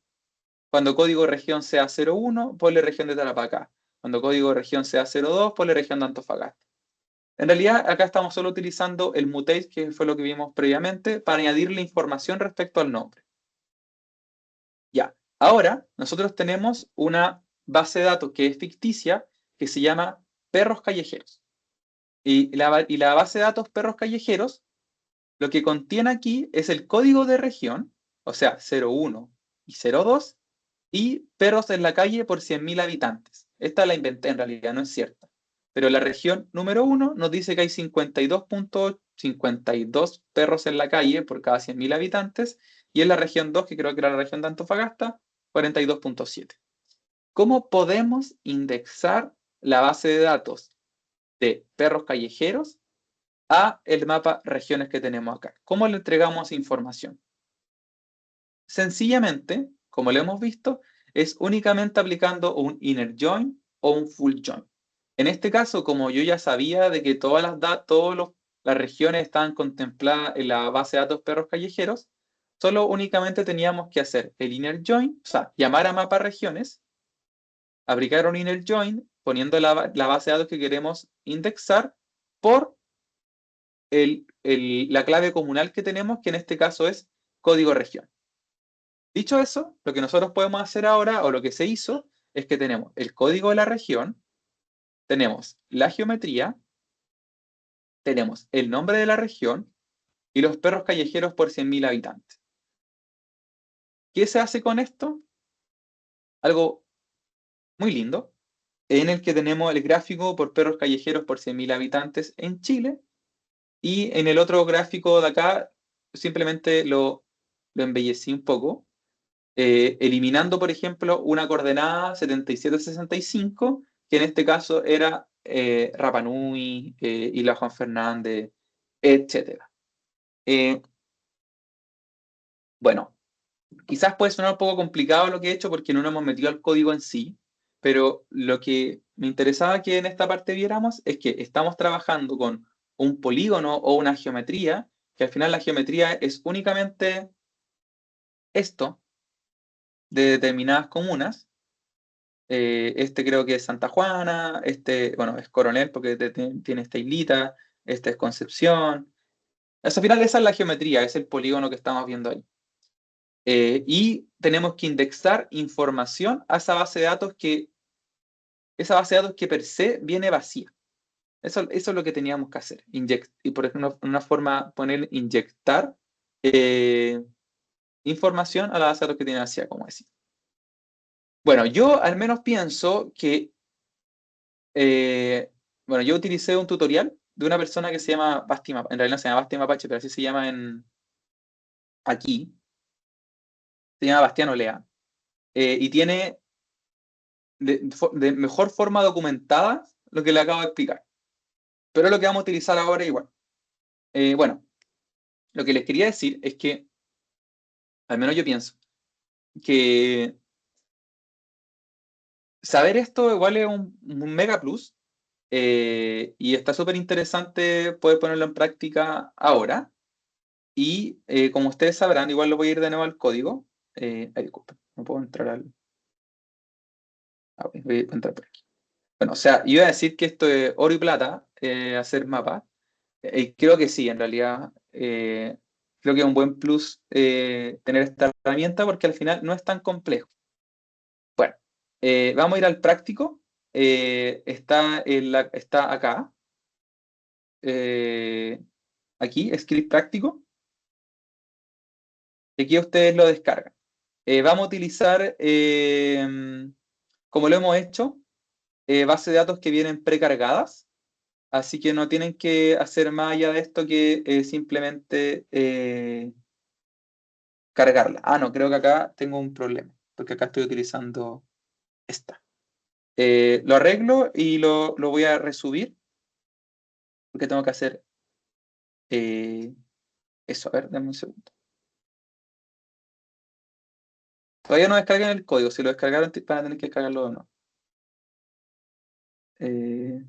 cuando código de región sea 01, ponle región de Tarapacá. Cuando código de región sea 02, ponle región de Antofagasta. En realidad, acá estamos solo utilizando el mutate, que fue lo que vimos previamente, para añadirle información respecto al nombre. Ya, ahora nosotros tenemos una base de datos que es ficticia, que se llama perros callejeros. Y la base de datos perros callejeros, lo que contiene aquí es el código de región, o sea, 01 y 02, y perros en la calle por 100.000 habitantes. Esta la inventé en realidad, no es cierta. Pero la región número 1 nos dice que hay 52.52 perros en la calle por cada 100.000 habitantes, y en la región 2, que creo que era la región de Antofagasta, 42.7. ¿Cómo podemos indexar la base de datos de perros callejeros a el mapa regiones que tenemos acá? ¿Cómo le entregamos información? Sencillamente, como lo hemos visto, es únicamente aplicando un inner join o un full join. En este caso, como yo ya sabía de que todas las regiones estaban contempladas en la base de datos perros callejeros, solo únicamente teníamos que hacer el inner join, o sea, llamar a mapa regiones, aplicar un inner join, poniendo la base de datos que queremos indexar por la clave comunal que tenemos, que en este caso es código región. Dicho eso, lo que nosotros podemos hacer ahora, o lo que se hizo, es que tenemos el código de la región, tenemos la geometría, tenemos el nombre de la región y los perros callejeros por 100.000 habitantes. ¿Qué se hace con esto? Algo muy lindo, en el que tenemos el gráfico por perros callejeros por 100.000 habitantes en Chile, y en el otro gráfico de acá simplemente lo embellecí un poco, eliminando, por ejemplo, una coordenada 7765, que en este caso era Rapa Nui, Isla Juan Fernández, etc. Bueno, quizás puede sonar un poco complicado lo que he hecho porque no nos hemos metido al código en sí, pero lo que me interesaba que en esta parte viéramos es que estamos trabajando con un polígono o una geometría, que al final la geometría es únicamente esto de determinadas comunas. Este creo que es Santa Juana, este, bueno, es Coronel porque tiene esta islita, este es Concepción. Al final esa es la geometría, es el polígono que estamos viendo ahí. Y tenemos que indexar información a esa base de datos que per se viene vacía. Eso es lo que teníamos que hacer. Y por ejemplo, una forma, poner inyectar información a la base de datos que tiene vacía, como decía. Bueno, yo al menos pienso que, bueno, yo utilicé un tutorial de una persona que se llama Basti Mapache, en realidad no se llama Basti Mapache, pero así se llama aquí, se llama Bastián Olea, y tiene de mejor forma documentada lo que le acabo de explicar. Pero es lo que vamos a utilizar ahora igual. Bueno, lo que les quería decir es que, al menos yo pienso, que saber esto igual es un mega plus, y está súper interesante poder ponerlo en práctica ahora. Y como ustedes sabrán, igual lo voy a ir de nuevo al código. Ay, disculpen, no puedo entrar al... voy a entrar por aquí. Bueno, o sea, iba a decir que esto es oro y plata, hacer mapas. Creo que sí, en realidad. Creo que es un buen plus tener esta herramienta porque al final no es tan complejo. Bueno, vamos a ir al práctico. Está acá. eh, Aquí, script práctico. Y aquí ustedes lo descargan. Vamos a utilizar, como lo hemos hecho, bases de datos que vienen precargadas. Así que no tienen que hacer más allá de esto que simplemente cargarla. Ah, no, creo que acá tengo un problema, porque acá estoy utilizando esta. Lo arreglo y lo voy a resubir, porque tengo que hacer eso. A ver, dame un segundo. Todavía no descargan el código, si lo descargaron van a tener que descargarlo o no. Eh,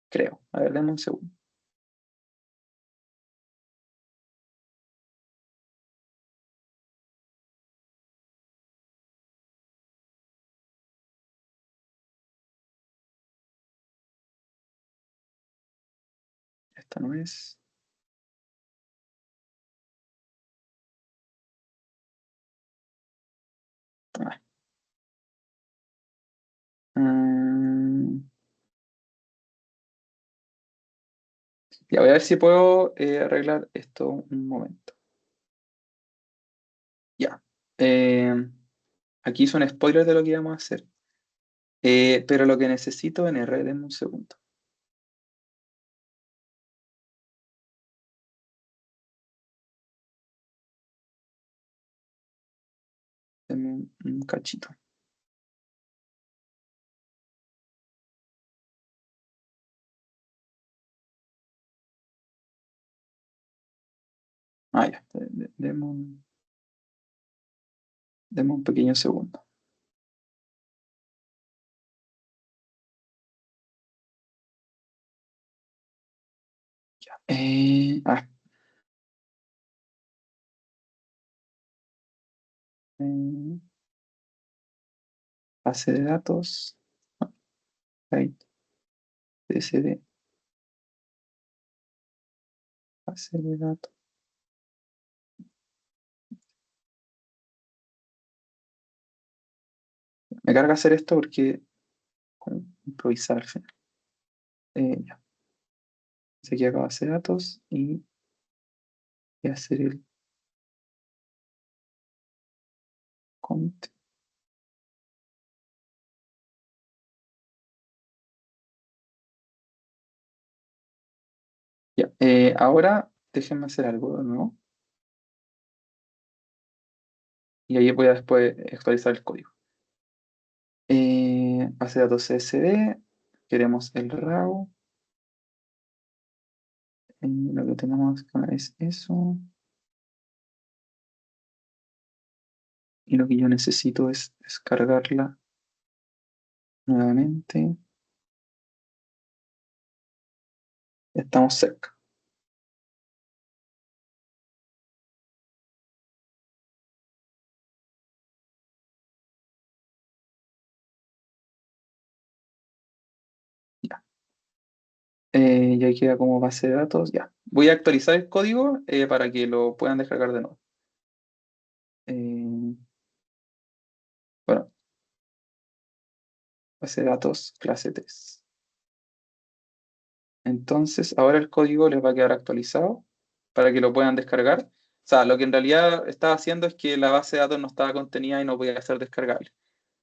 Creo. A ver, dame un segundo. Esta no es. Ah. Mm, ya voy a ver si puedo arreglar esto un momento. Ya. Aquí hice un spoiler de lo que íbamos a hacer. Pero lo que necesito en R, denme un segundo. Denme un cachito. Ah, ya. Denme un Deme un pequeño segundo. Ya. Eh, base de datos. Ahí, CSV, base de datos. Me carga hacer esto porque como improvisar al final. Ya. Aquí acá base de datos y voy a hacer el count. Ya. Ahora déjenme hacer algo de nuevo. Y ahí voy a después actualizar el código. Base de datos CSV. Queremos el RAW. Lo que tenemos acá es eso. Y lo que yo necesito es descargarla nuevamente. Ya estamos cerca. Ya. Ya queda como base de datos. Ya. Voy a actualizar el código para que lo puedan descargar de nuevo. Bueno, base de datos clase 3. Entonces, ahora el código les va a quedar actualizado para que lo puedan descargar. O sea, lo que en realidad estaba haciendo es que la base de datos no estaba contenida y no podía ser descargable.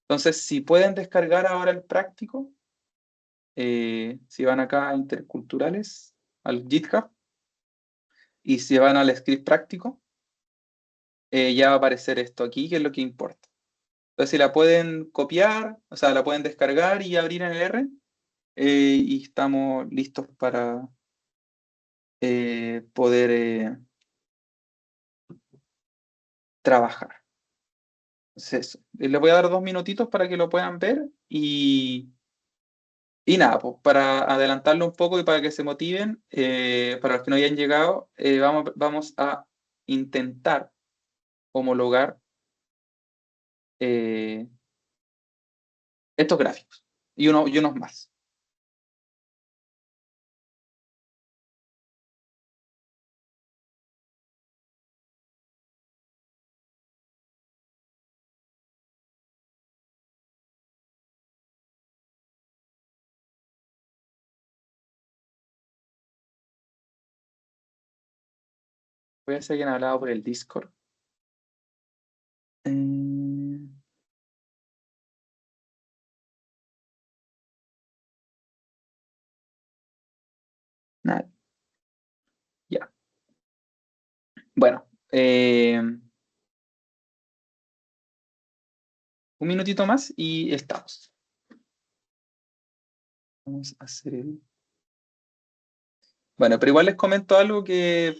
Entonces, si pueden descargar ahora el práctico, si van acá a interculturales, al GitHub, y si van al script práctico, ya va a aparecer esto aquí, que es lo que importa. Entonces, si la pueden copiar, o sea, la pueden descargar y abrir en el R, y estamos listos para poder trabajar. Entonces, eso. Les voy a dar 2 minutitos para que lo puedan ver y nada, pues para adelantarlo un poco y para que se motiven, para los que no hayan llegado, vamos a intentar homologar eh, estos gráficos y unos más. Voy a hacer que han hablado por el Discord. Eh, nada, ya. Bueno, un minutito más y estamos. Vamos a hacer el... Bueno, pero igual les comento algo que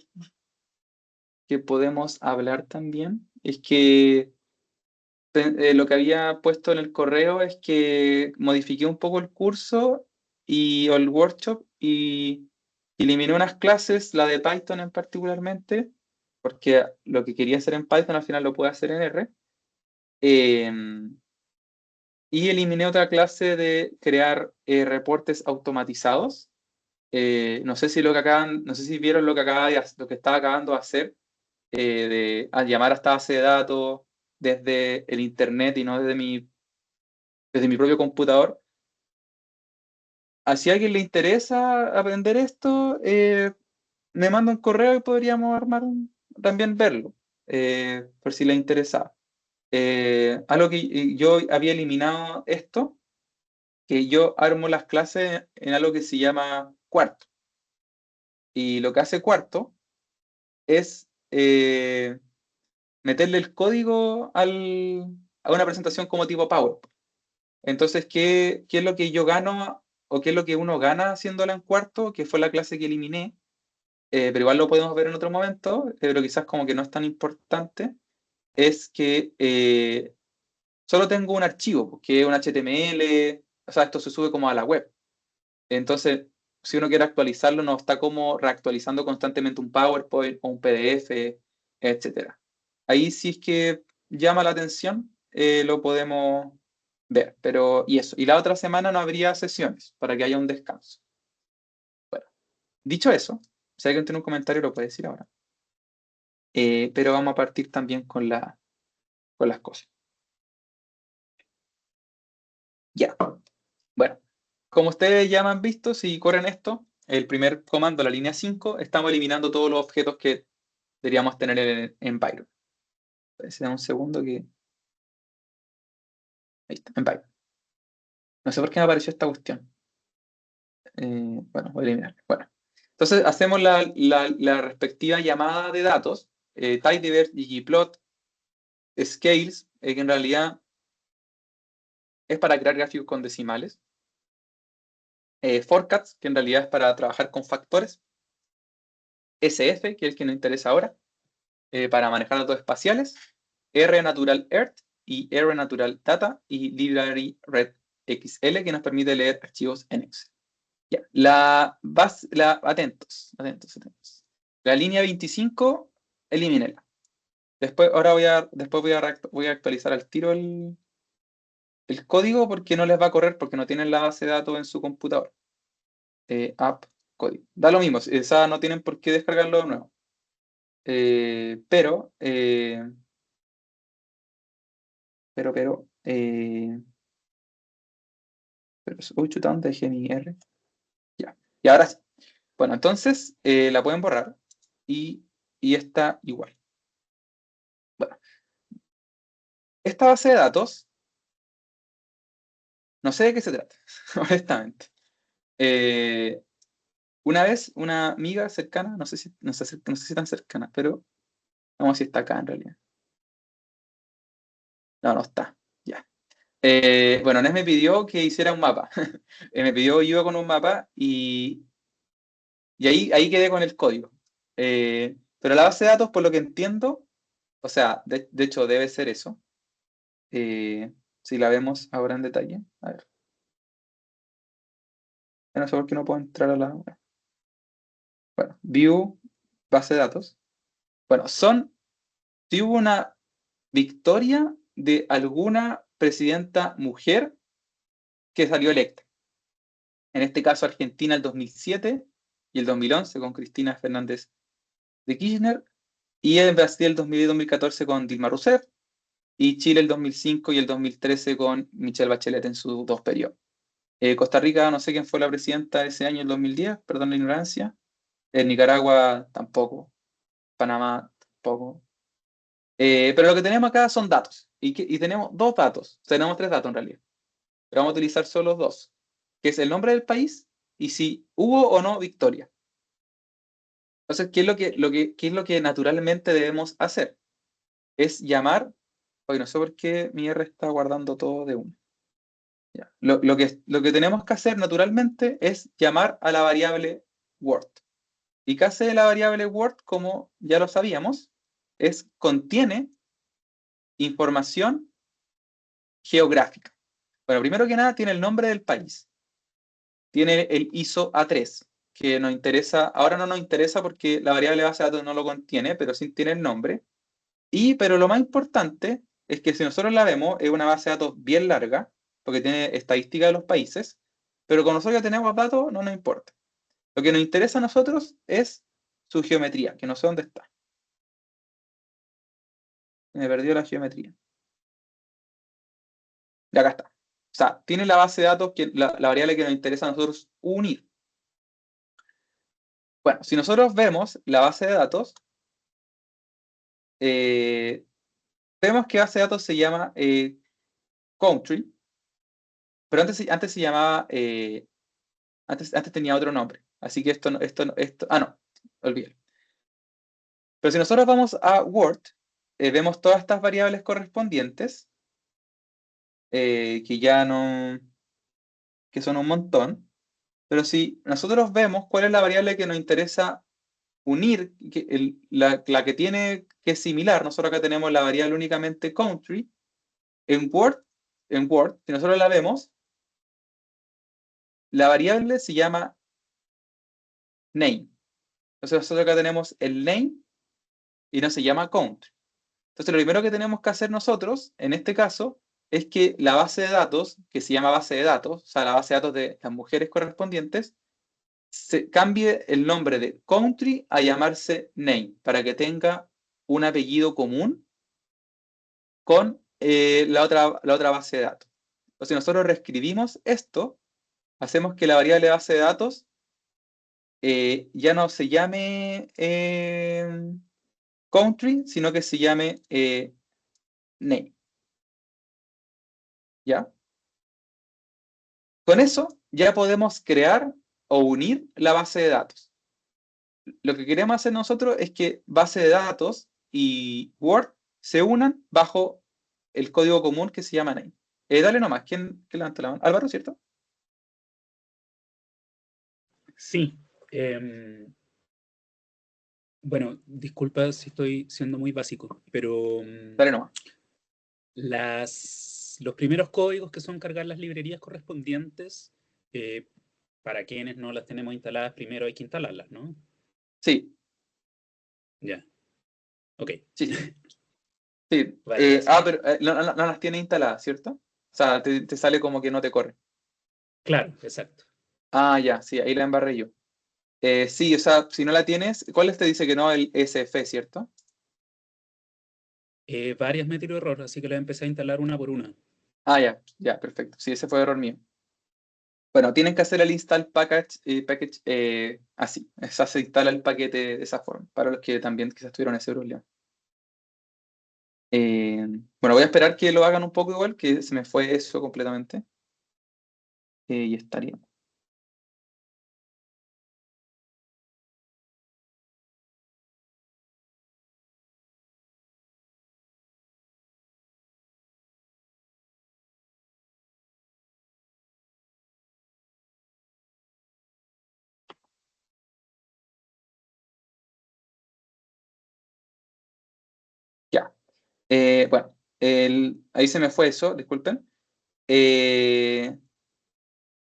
podemos hablar también. Es que lo que había puesto en el correo es que modifiqué un poco el curso o el workshop y eliminé unas clases, la de Python en particularmente, porque lo que quería hacer en Python al final lo puedo hacer en R. Eh, y eliminé otra clase de crear reportes automatizados. No sé si no sé si vieron lo que estaba acabando de hacer, al llamar a esta base de datos desde el internet y no desde mi propio computador. Si a alguien le interesa aprender esto, me manda un correo y podríamos también verlo, por si le interesa. Algo que yo había eliminado esto, que yo armo las clases en algo que se llama Cuarto. Y lo que hace Cuarto es meterle el código a una presentación como tipo PowerPoint. Entonces, ¿qué es lo que yo gano o qué es lo que uno gana haciéndola en Cuarto, que fue la clase que eliminé? Pero igual lo podemos ver en otro momento, pero quizás como que no es tan importante. es que solo tengo un archivo, que es un HTML, o sea, esto se sube como a la web. Entonces, si uno quiere actualizarlo, no está como reactualizando constantemente un PowerPoint o un PDF, etcétera. Ahí sí es que llama la atención, lo podemos ver. Pero, y eso. Y la otra semana no habría sesiones para que haya un descanso. Bueno, dicho eso, si alguien tiene un comentario lo puede decir ahora. Pero vamos a partir también con las cosas. Ya. Bueno, como ustedes ya me han visto, si corren esto, el primer comando, la línea 5, estamos eliminando todos los objetos que deberíamos tener en Python. Se da un segundo que... Ahí está, en Python. No sé por qué me apareció esta cuestión. Bueno, voy a eliminar. Bueno, entonces hacemos la respectiva llamada de datos, tidyverse, ggplot, scales, que en realidad es para crear gráficos con decimales, forecast, que en realidad es para trabajar con factores, SF, que es el que nos interesa ahora, para manejar datos espaciales, RNaturalEarth y RNaturalData y Library RedXL, que nos permite leer archivos en Excel. Ya. Atentos. La línea 25, elimínela. Después voy a actualizar al tiro el código porque no les va a correr porque no tienen la base de datos en su computador. App, código. Da lo mismo, esa no tienen por qué descargarlo de nuevo. Pero, uy, chután, dejé mi R. Ya. Y ahora sí. Bueno, entonces la pueden borrar y está igual. Bueno, esta base de datos, no sé de qué se trata, honestamente. Una vez, una amiga cercana, no sé si tan cercana, pero vamos a ver si está acá en realidad. No, no está. Ya. Bueno, Nes me pidió que hiciera un mapa. Me pidió yo con un mapa y ahí quedé con el código. Pero la base de datos, por lo que entiendo, o sea, de hecho debe ser eso. Si la vemos ahora en detalle. A ver. No sé por qué no puedo entrar a la... Bueno, view, base de datos. Bueno, si hubo una victoria de alguna presidenta mujer que salió electa. En este caso Argentina el 2007 y el 2011 con Cristina Fernández de Kirchner, y en Brasil el 2010 y 2014 con Dilma Rousseff, y Chile el 2005 y el 2013 con Michelle Bachelet en sus dos periodos. Costa Rica, no sé quién fue la presidenta ese año, el 2010, perdón la ignorancia. Nicaragua tampoco. Panamá tampoco. Pero lo que tenemos acá son datos. Y tenemos dos datos. Tenemos tres datos en realidad. Pero vamos a utilizar solo dos. Que es el nombre del país y si hubo o no victoria. Entonces, qué es lo que naturalmente debemos hacer? Es llamar. Hoy no sé por qué mi R está guardando todo de uno. Ya. Lo que tenemos que hacer naturalmente es llamar a la variable word. ¿Y qué hace la variable word? Como ya lo sabíamos, contiene información geográfica. Bueno, primero que nada tiene el nombre del país. Tiene el ISO A3, que nos interesa, ahora no nos interesa porque la variable base de datos no lo contiene, pero sí tiene el nombre. Pero lo más importante es que si nosotros la vemos, es una base de datos bien larga, porque tiene estadística de los países, pero con nosotros ya tenemos datos, no nos importa. Lo que nos interesa a nosotros es su geometría, que no sé dónde está. Me perdió la geometría. Y acá está. O sea, tiene la base de datos, la variable que nos interesa a nosotros unir. Bueno, si nosotros vemos la base de datos, vemos que base de datos se llama country, pero antes se llamaba, antes tenía otro nombre. Así que no, olvídalo. Pero si nosotros vamos a Word, vemos todas estas variables correspondientes, que ya no, que son un montón. Pero si nosotros vemos cuál es la variable que nos interesa unir la que tiene que es similar. Nosotros acá tenemos la variable únicamente country. En Word, si nosotros la vemos, la variable se llama name. Entonces nosotros acá tenemos el name y no se llama country. Entonces lo primero que tenemos que hacer nosotros, en este caso, es que la base de datos, que se llama base de datos, o sea, la base de datos de las mujeres correspondientes, se cambie el nombre de country a llamarse name, para que tenga un apellido común con la otra base de datos. Entonces nosotros reescribimos esto, hacemos que la variable base de datos ya no se llame country, sino que se llame name. ¿Ya? Con eso ya podemos crear o unir la base de datos. Lo que queremos hacer nosotros es que base de datos y Word se unan bajo el código común que se llama name. Dale nomás, ¿quién levanta la mano? Álvaro, ¿cierto? Sí. Bueno, disculpa si estoy siendo muy básico, pero Dale nomás. los primeros códigos que son cargar las librerías correspondientes, para quienes no las tenemos instaladas, primero hay que instalarlas, ¿no? Sí, Ya. Ok. sí. Sí. Vale. Pero no las tiene instaladas, ¿cierto? O sea, te sale como que no te corre. Claro, exacto. Ah, ya, sí, ahí la embarré yo. Sí, o sea, si no la tienes, ¿cuál te dice que no? El SF, ¿cierto? Varias me tiró error, así que las empecé a instalar una por una. Ah, ya, perfecto. Sí, ese fue error mío. Bueno, tienen que hacer el install package así. O sea, se instala el paquete de esa forma, para los que también quizás tuvieron ese problema. Bueno, voy a esperar que lo hagan un poco igual, que se me fue eso completamente. Y estaría. Ya. Bueno, ahí se me fue eso, disculpen.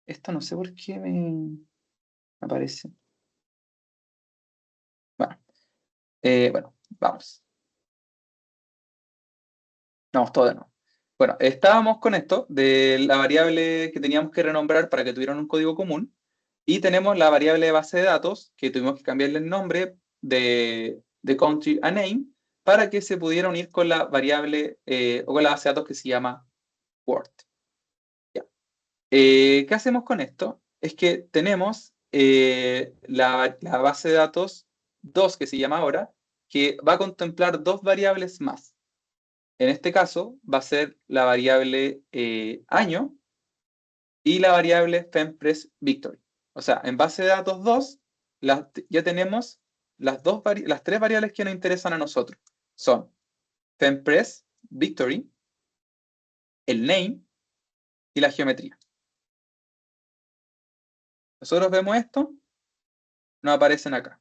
Esto no sé por qué me aparece. Bueno, vamos. Vamos todo de nuevo. Bueno, estábamos con esto de la variable que teníamos que renombrar para que tuvieran un código común. Y tenemos la variable de base de datos, que tuvimos que cambiarle el nombre de country a name, para que se pudiera unir con la variable o con la base de datos que se llama Word. Ya. ¿Qué hacemos con esto? Es que tenemos la base de datos 2, que se llama ahora, que va a contemplar dos variables más. En este caso, va a ser la variable año y la variable FemPress Victory. O sea, en base de datos 2, ya tenemos las tres variables que nos interesan a nosotros. Son FemPress Victory, el name y la geometría. Nosotros vemos esto, nos aparecen acá.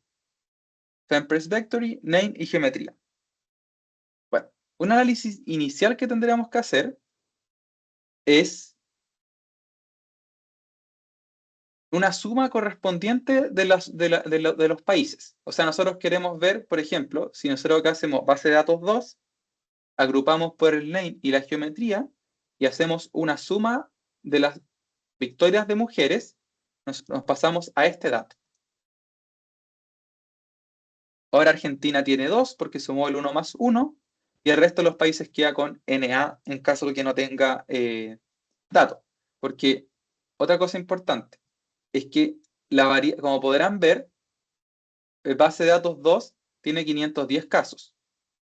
FemPress Victory, name y geometría. Bueno, un análisis inicial que tendríamos que hacer es una suma correspondiente de los países. O sea, nosotros queremos ver, por ejemplo, si nosotros acá hacemos base de datos 2, agrupamos por el name y la geometría y hacemos una suma de las victorias de mujeres, nos pasamos a este dato. Ahora Argentina tiene 2 porque sumó el 1 más 1 y el resto de los países queda con NA en caso de que no tenga datos. Porque otra cosa importante es que como podrán ver, base de datos 2 tiene 510 casos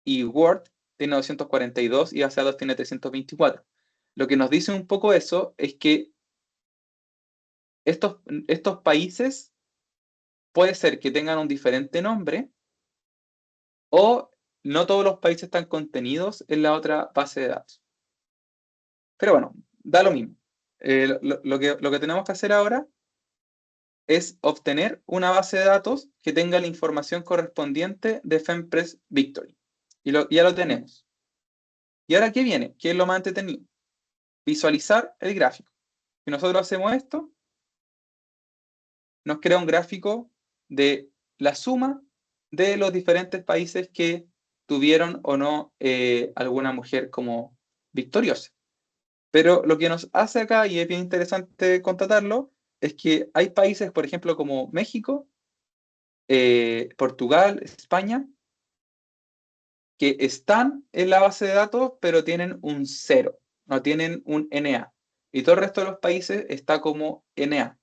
y Word tiene 242 y base de datos tiene 324. Lo que nos dice un poco eso es que estos países puede ser que tengan un diferente nombre o no todos los países están contenidos en la otra base de datos. Pero bueno, da lo mismo. Lo que tenemos que hacer ahora es obtener una base de datos que tenga la información correspondiente de FemPress Victory. Y ya lo tenemos. ¿Y ahora qué viene? ¿Qué es lo más entretenido? Visualizar el gráfico. Si nosotros hacemos esto, nos crea un gráfico de la suma de los diferentes países que tuvieron o no alguna mujer como victoriosa. Pero lo que nos hace acá, y es bien interesante constatarlo, es que hay países, por ejemplo, como México, Portugal, España, que están en la base de datos, pero tienen un 0, no tienen un NA. Y todo el resto de los países está como NA.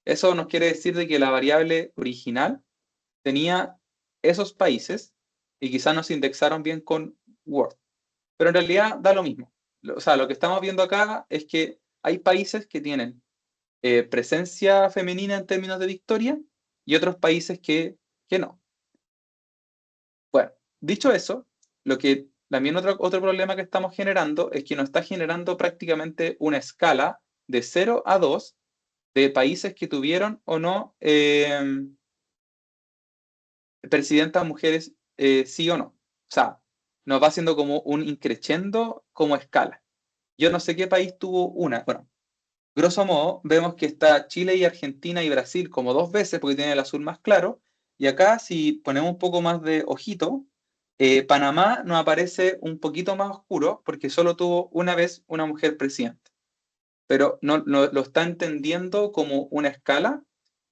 Eso nos quiere decir de que la variable original tenía esos países y quizás nos indexaron bien con Word. Pero en realidad da lo mismo. O sea, lo que estamos viendo acá es que hay países que tienen presencia femenina en términos de victoria y otros países que no. Bueno, dicho eso, también otro problema que estamos generando es que nos está generando prácticamente una escala de 0 a 2 de países que tuvieron o no presidentas mujeres, sí o no. O sea, nos va haciendo como un increciendo como escala. Yo no sé qué país tuvo una. Bueno, grosso modo, vemos que está Chile y Argentina y Brasil como 2 veces porque tiene el azul más claro. Y acá, si ponemos un poco más de ojito, Panamá nos aparece un poquito más oscuro porque solo tuvo una vez una mujer presidente. Pero no lo está entendiendo como una escala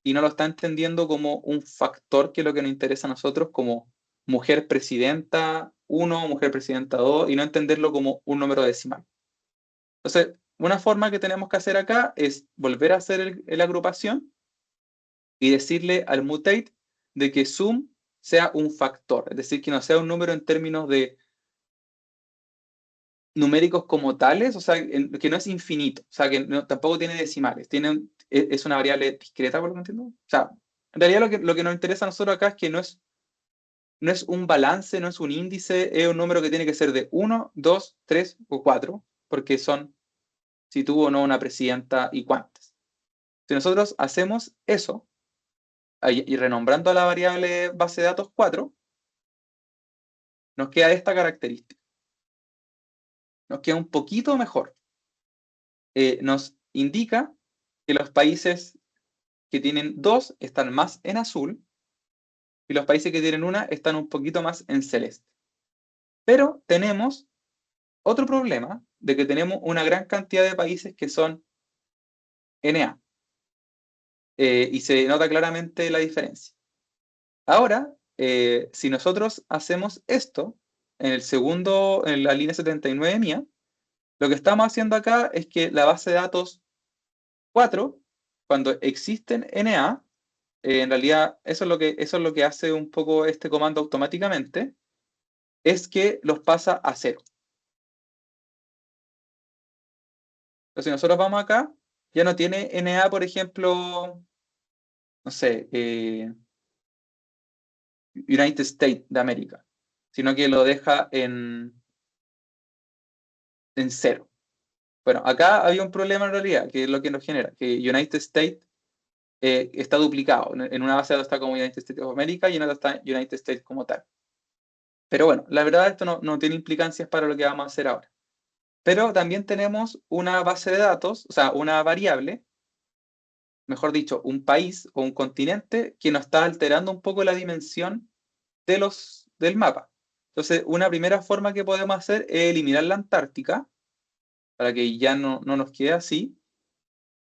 y no lo está entendiendo como un factor que es lo que nos interesa a nosotros como mujer presidenta 1, mujer presidenta 2 y no entenderlo como un número decimal. Entonces, una forma que tenemos que hacer acá es volver a hacer la agrupación y decirle al mutate de que sum sea un factor, es decir, que no sea un número en términos de numéricos como tales, o sea, que no es infinito, o sea, que tampoco tiene decimales, es una variable discreta, por lo que entiendo. O sea, en realidad lo que nos interesa a nosotros acá es que no es un balance, no es un índice, es un número que tiene que ser de 1, 2, 3 o 4, porque son si tuvo o no una presidenta y cuántas. Si nosotros hacemos eso, y renombrando a la variable base de datos 4, nos queda esta característica. Nos queda un poquito mejor. Nos indica que los países que tienen 2 están más en azul y los países que tienen una están un poquito más en celeste. Pero tenemos otro problema de que tenemos una gran cantidad de países que son NA. Y se nota claramente la diferencia. Ahora, si nosotros hacemos esto, en la línea 79 mía, lo que estamos haciendo acá es que la base de datos 4, cuando existen NA, en realidad eso es lo que hace un poco este comando automáticamente, es que los pasa a 0. Entonces, si nosotros vamos acá, ya no tiene NA, por ejemplo, no sé, United States de América, sino que lo deja en 0. Bueno, acá había un problema en realidad, que es lo que nos genera, que United States está duplicado. En una base de datos está como United States of America y en otra está United States como tal. Pero bueno, la verdad esto no tiene implicancias para lo que vamos a hacer ahora. Pero también tenemos una base de datos, o sea, una variable, mejor dicho, un país o un continente que nos está alterando un poco la dimensión del mapa. Entonces, una primera forma que podemos hacer es eliminar la Antártica, para que ya no nos quede así.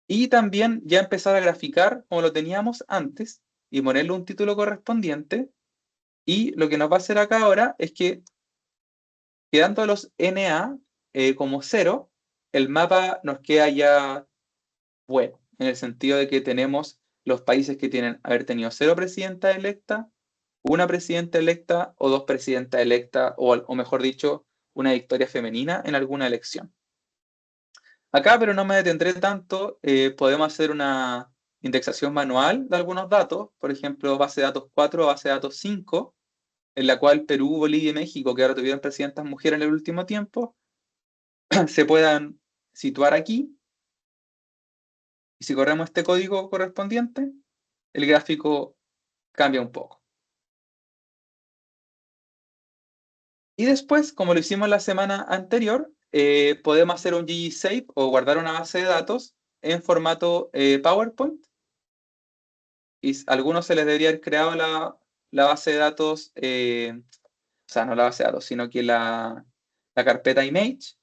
Y también ya empezar a graficar como lo teníamos antes y ponerle un título correspondiente. Y lo que nos va a hacer acá ahora es que, quedando los NA como 0, el mapa nos queda ya bueno, en el sentido de que tenemos los países que tienen haber tenido 0 presidenta electa, una presidenta electa o 2 presidentas electas, o mejor dicho, una victoria femenina en alguna elección. Acá, pero no me detendré tanto, podemos hacer una indexación manual de algunos datos, por ejemplo, base de datos 4 o base de datos 5, en la cual Perú, Bolivia y México, que ahora tuvieron presidentas mujeres en el último tiempo, se puedan situar aquí. Y si corremos este código correspondiente, el gráfico cambia un poco. Y después, como lo hicimos la semana anterior, podemos hacer un ggSafe o guardar una base de datos en formato PowerPoint. Y a algunos se les debería haber creado la base de datos, o sea, no la base de datos, sino que la carpeta image.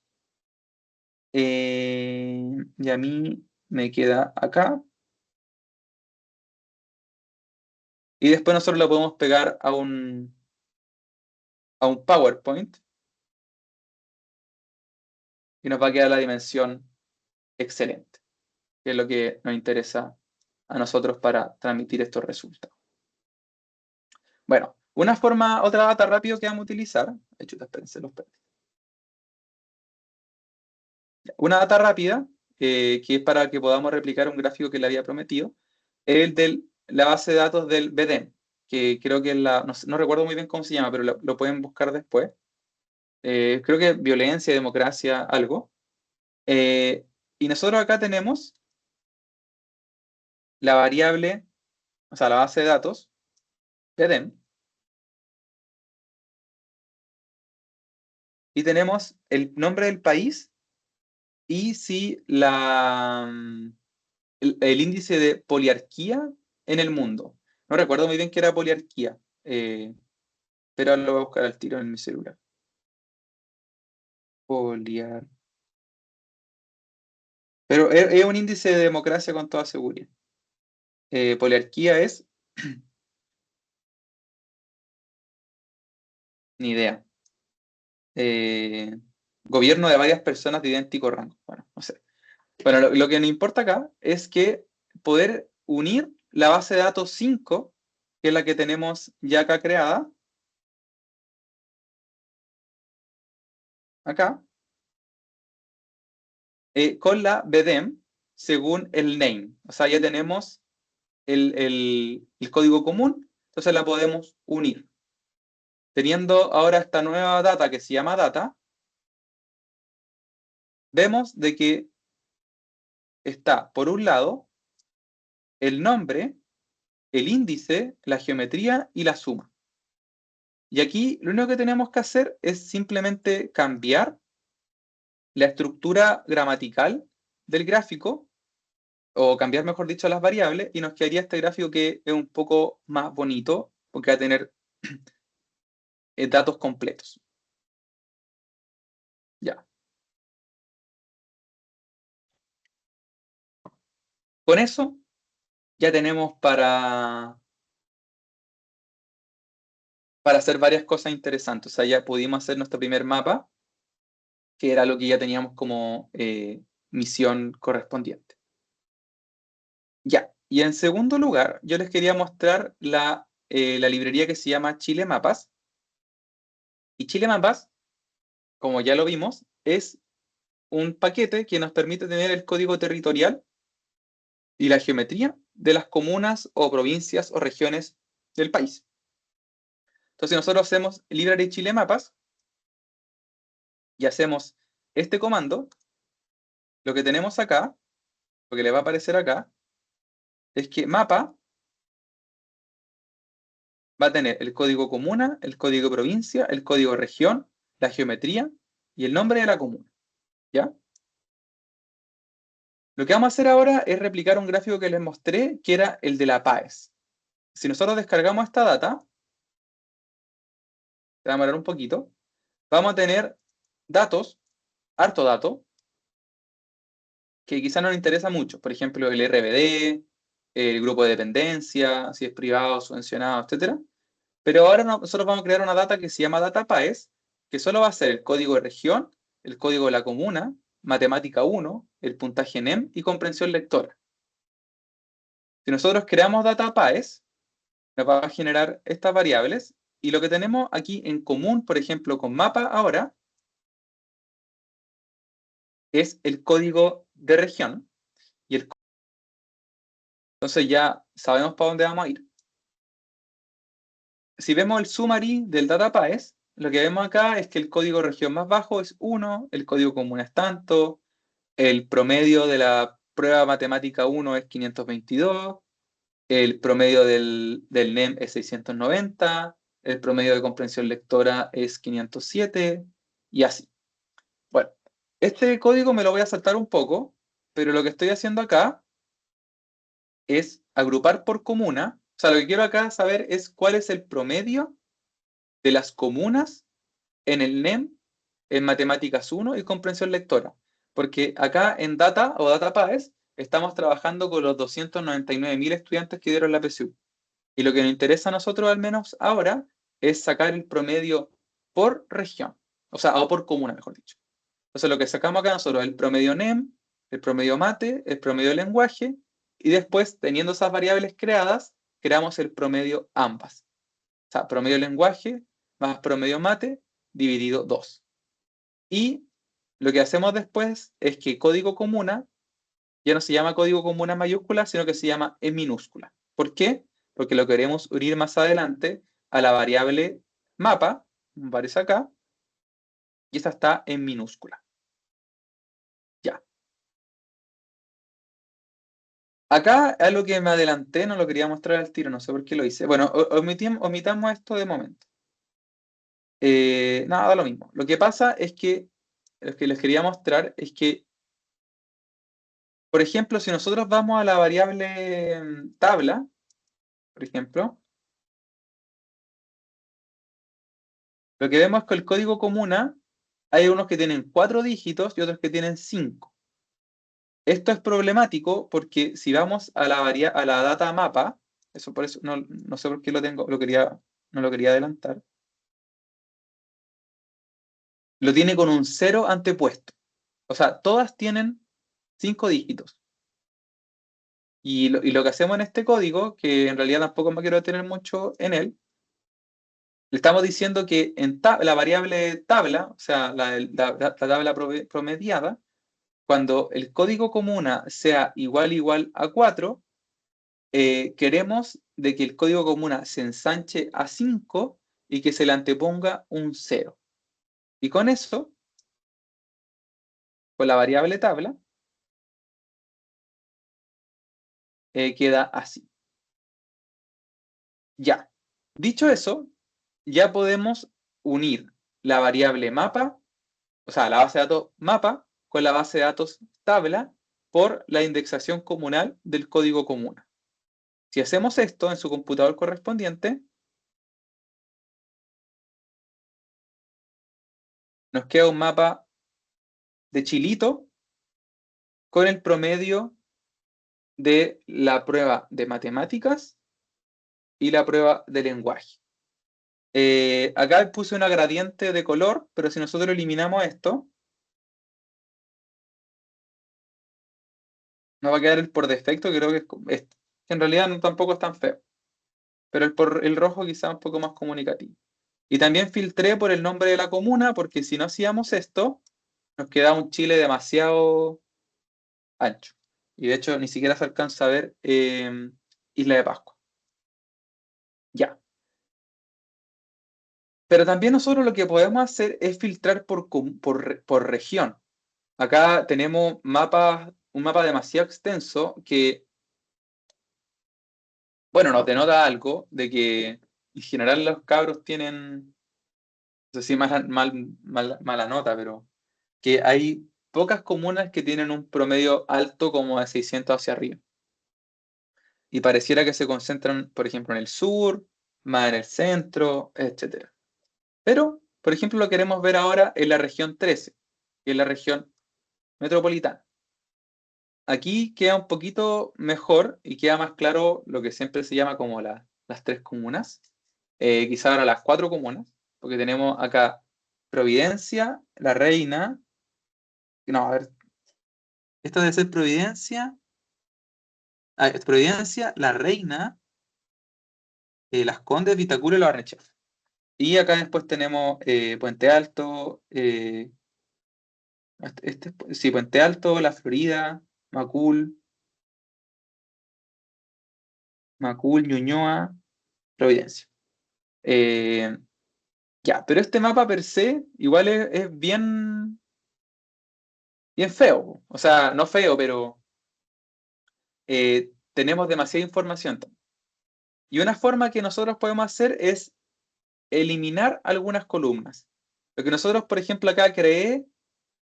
Y a mí me queda acá. Y después nosotros lo podemos pegar a un PowerPoint. Y nos va a quedar la dimensión excelente, que es lo que nos interesa a nosotros para transmitir estos resultados. Bueno, otra data rápido que vamos a utilizar. Espérense, los perdí. Una data rápida, que es para que podamos replicar un gráfico que le había prometido, es el de la base de datos del BDEM, que creo que es no recuerdo muy bien cómo se llama, pero lo pueden buscar después. Creo que violencia, democracia, algo. Y nosotros acá tenemos la variable, o sea, la base de datos, BDEM, y tenemos el nombre del país y si el índice de poliarquía en el mundo. No recuerdo muy bien qué era poliarquía, pero lo voy a buscar al tiro en mi celular. Pero es un índice de democracia con toda seguridad. Poliarquía es... Ni idea. Gobierno de varias personas de idéntico rango. Bueno, no sé. Bueno, lo que nos importa acá es que poder unir la base de datos 5, que es la que tenemos ya acá creada, acá, con la BDEM según el name. O sea, ya tenemos el código común, entonces la podemos unir. Teniendo ahora esta nueva data que se llama data, vemos de que está, por un lado, el nombre, el índice, la geometría y la suma. Y aquí lo único que tenemos que hacer es simplemente cambiar la estructura gramatical del gráfico, o cambiar, mejor dicho, las variables, y nos quedaría este gráfico que es un poco más bonito, porque va a tener datos completos. Ya. Con eso ya tenemos para hacer varias cosas interesantes. O sea, ya pudimos hacer nuestro primer mapa, que era lo que ya teníamos como misión correspondiente. Ya, y en segundo lugar, yo les quería mostrar la librería que se llama Chile Mapas. Y Chile Mapas, como ya lo vimos, es un paquete que nos permite tener el código territorial y la geometría de las comunas o provincias o regiones del país. Entonces nosotros hacemos library Chile Mapas y hacemos este comando. Lo que tenemos acá, lo que le va a aparecer acá, es que mapa va a tener el código comuna, el código provincia, el código región, la geometría y el nombre de la comuna. ¿Ya? Lo que vamos a hacer ahora es replicar un gráfico que les mostré, que era el de la PAES. Si nosotros descargamos esta data, se va a demorar un poquito, vamos a tener datos, harto dato, que quizás no nos interesa mucho. Por ejemplo, el RBD, el grupo de dependencia, si es privado, subvencionado, etc. Pero ahora nosotros vamos a crear una data que se llama data PAES, que solo va a ser el código de región, el código de la comuna, matemática 1, el puntaje NEM y comprensión lectora. Si nosotros creamos data PAES, nos va a generar estas variables, y lo que tenemos aquí en común, por ejemplo, con mapa ahora, es el código de región, y entonces ya sabemos para dónde vamos a ir. Si vemos el summary del data PAES, lo que vemos acá es que el código de región más bajo es 1, el código común es tanto, el promedio de la prueba matemática 1 es 522, el promedio del NEM es 690, el promedio de comprensión lectora es 507, y así. Bueno, este código me lo voy a saltar un poco, pero lo que estoy haciendo acá es agrupar por comuna. O sea, lo que quiero acá saber es cuál es el promedio de las comunas en el NEM, en Matemáticas 1 y comprensión lectora. Porque acá en Data o DataPaes estamos trabajando con los 299.000 estudiantes que dieron la PSU. Y lo que nos interesa a nosotros, al menos ahora, es sacar el promedio por región. O sea, o por comuna, mejor dicho. Entonces, lo que sacamos acá nosotros es el promedio NEM, el promedio mate, el promedio de lenguaje, y después, teniendo esas variables creadas, creamos el promedio ambas. O sea, promedio lenguaje más promedio mate dividido 2. Y lo que hacemos después es que código comuna ya no se llama código comuna mayúscula, sino que se llama en minúscula. ¿Por qué? Porque lo queremos unir más adelante a la variable mapa, como aparece acá, y esta está en minúscula. Ya. Acá algo que me adelanté, no lo quería mostrar al tiro, no sé por qué lo hice. Bueno, omitamos esto de momento. Nada, da lo mismo. Lo que pasa es que lo que les quería mostrar es que, por ejemplo, si nosotros vamos a la variable tabla, por ejemplo, lo que vemos es que el código comuna hay unos que tienen 4 dígitos y otros que tienen 5. Esto es problemático porque si vamos a la data mapa, eso por eso no sé por qué no lo quería adelantar. Lo tiene con un 0 antepuesto. O sea, todas tienen 5 dígitos. Y lo que hacemos en este código, que en realidad tampoco me quiero detener mucho en él, le estamos diciendo que en la variable tabla, o sea, la tabla promediada, cuando el código comuna sea igual a 4, queremos de que el código comuna se ensanche a 5 y que se le anteponga un 0. Y con eso, con la variable tabla, queda así. Ya. Dicho eso, ya podemos unir la variable mapa, o sea, la base de datos mapa, con la base de datos tabla por la indexación comunal del código comuna. Si hacemos esto en su computador correspondiente, nos queda un mapa de chilito con el promedio de la prueba de matemáticas y la prueba de lenguaje. Acá puse una gradiente de color, pero si nosotros eliminamos esto, nos va a quedar el por defecto, que creo que en realidad tampoco es tan feo, pero el rojo quizá un poco más comunicativo. Y también filtré por el nombre de la comuna, porque si no hacíamos esto, nos queda un Chile demasiado ancho. Y de hecho ni siquiera se alcanza a ver Isla de Pascua. Ya. Pero también nosotros lo que podemos hacer es filtrar por región. Acá tenemos un mapa demasiado extenso que, bueno, nos denota algo de que en general los cabros tienen, no sé si mala nota, pero que hay pocas comunas que tienen un promedio alto como de 600 hacia arriba. Y pareciera que se concentran, por ejemplo, en el sur, más en el centro, etc. Pero, por ejemplo, lo queremos ver ahora en la región 13, que es la región metropolitana. Aquí queda un poquito mejor y queda más claro lo que siempre se llama como las 3 comunas. Quizá ahora las 4 comunas, porque tenemos acá Providencia, La Reina. No, a ver. Esto debe ser Providencia. Providencia, La Reina, Las Condes, Vitacura y Los Barnechea. Y acá después tenemos Puente Alto, sí, Puente Alto, La Florida, Macul, Ñuñoa, Providencia. Ya, pero este mapa per se igual es bien feo. O sea, no feo, pero tenemos demasiada información. Y una forma que nosotros podemos hacer es eliminar algunas columnas. Lo que nosotros, por ejemplo, acá creé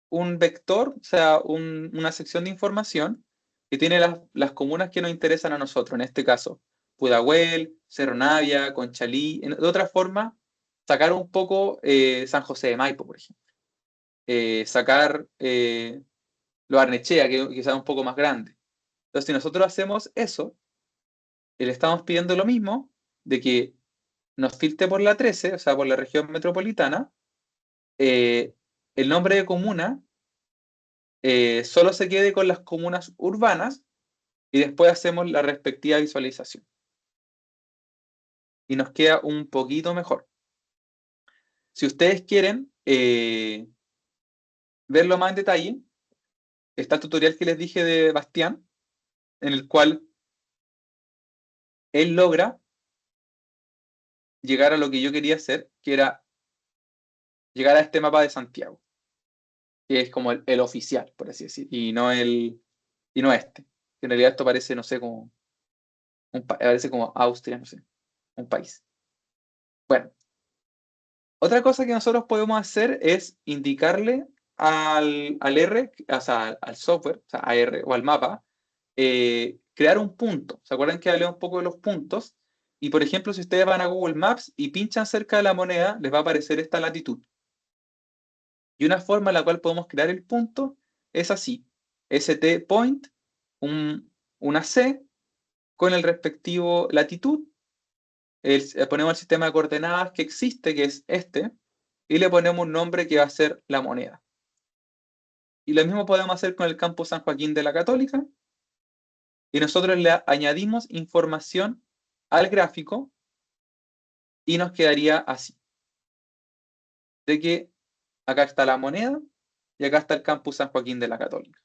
un vector, o sea, una sección de información que tiene las comunas que nos interesan a nosotros, en este caso, Pudahuel, Cerro Navia, Conchalí, de otra forma, sacar un poco San José de Maipo, por ejemplo. Sacar Lo Barnechea, que quizás es un poco más grande. Entonces, si nosotros hacemos eso, le estamos pidiendo lo mismo, de que nos filtre por la 13, o sea, por la región metropolitana, el nombre de comuna solo se quede con las comunas urbanas y después hacemos la respectiva visualización. Y nos queda un poquito mejor. Si ustedes quieren verlo más en detalle, está el tutorial que les dije de Bastián, en el cual él logra llegar a lo que yo quería hacer, que era llegar a este mapa de Santiago, que es como el oficial, por así decir, y no este. En realidad esto parece, no sé, como parece como Austria, no sé, un país. Bueno, otra cosa que nosotros podemos hacer es indicarle al R, o sea, al software, o sea, a R o al mapa, crear un punto. ¿Se acuerdan que hablé un poco de los puntos? Y por ejemplo, si ustedes van a Google Maps y pinchan cerca de la moneda, les va a aparecer esta latitud. Y una forma en la cual podemos crear el punto es así: st point, una C con el respectivo latitud, ponemos el sistema de coordenadas que existe, que es este, y le ponemos un nombre que va a ser la moneda. Y lo mismo podemos hacer con el campus San Joaquín de la Católica, y nosotros le añadimos información al gráfico y nos quedaría así, de que acá está la moneda y acá está el campus San Joaquín de la Católica.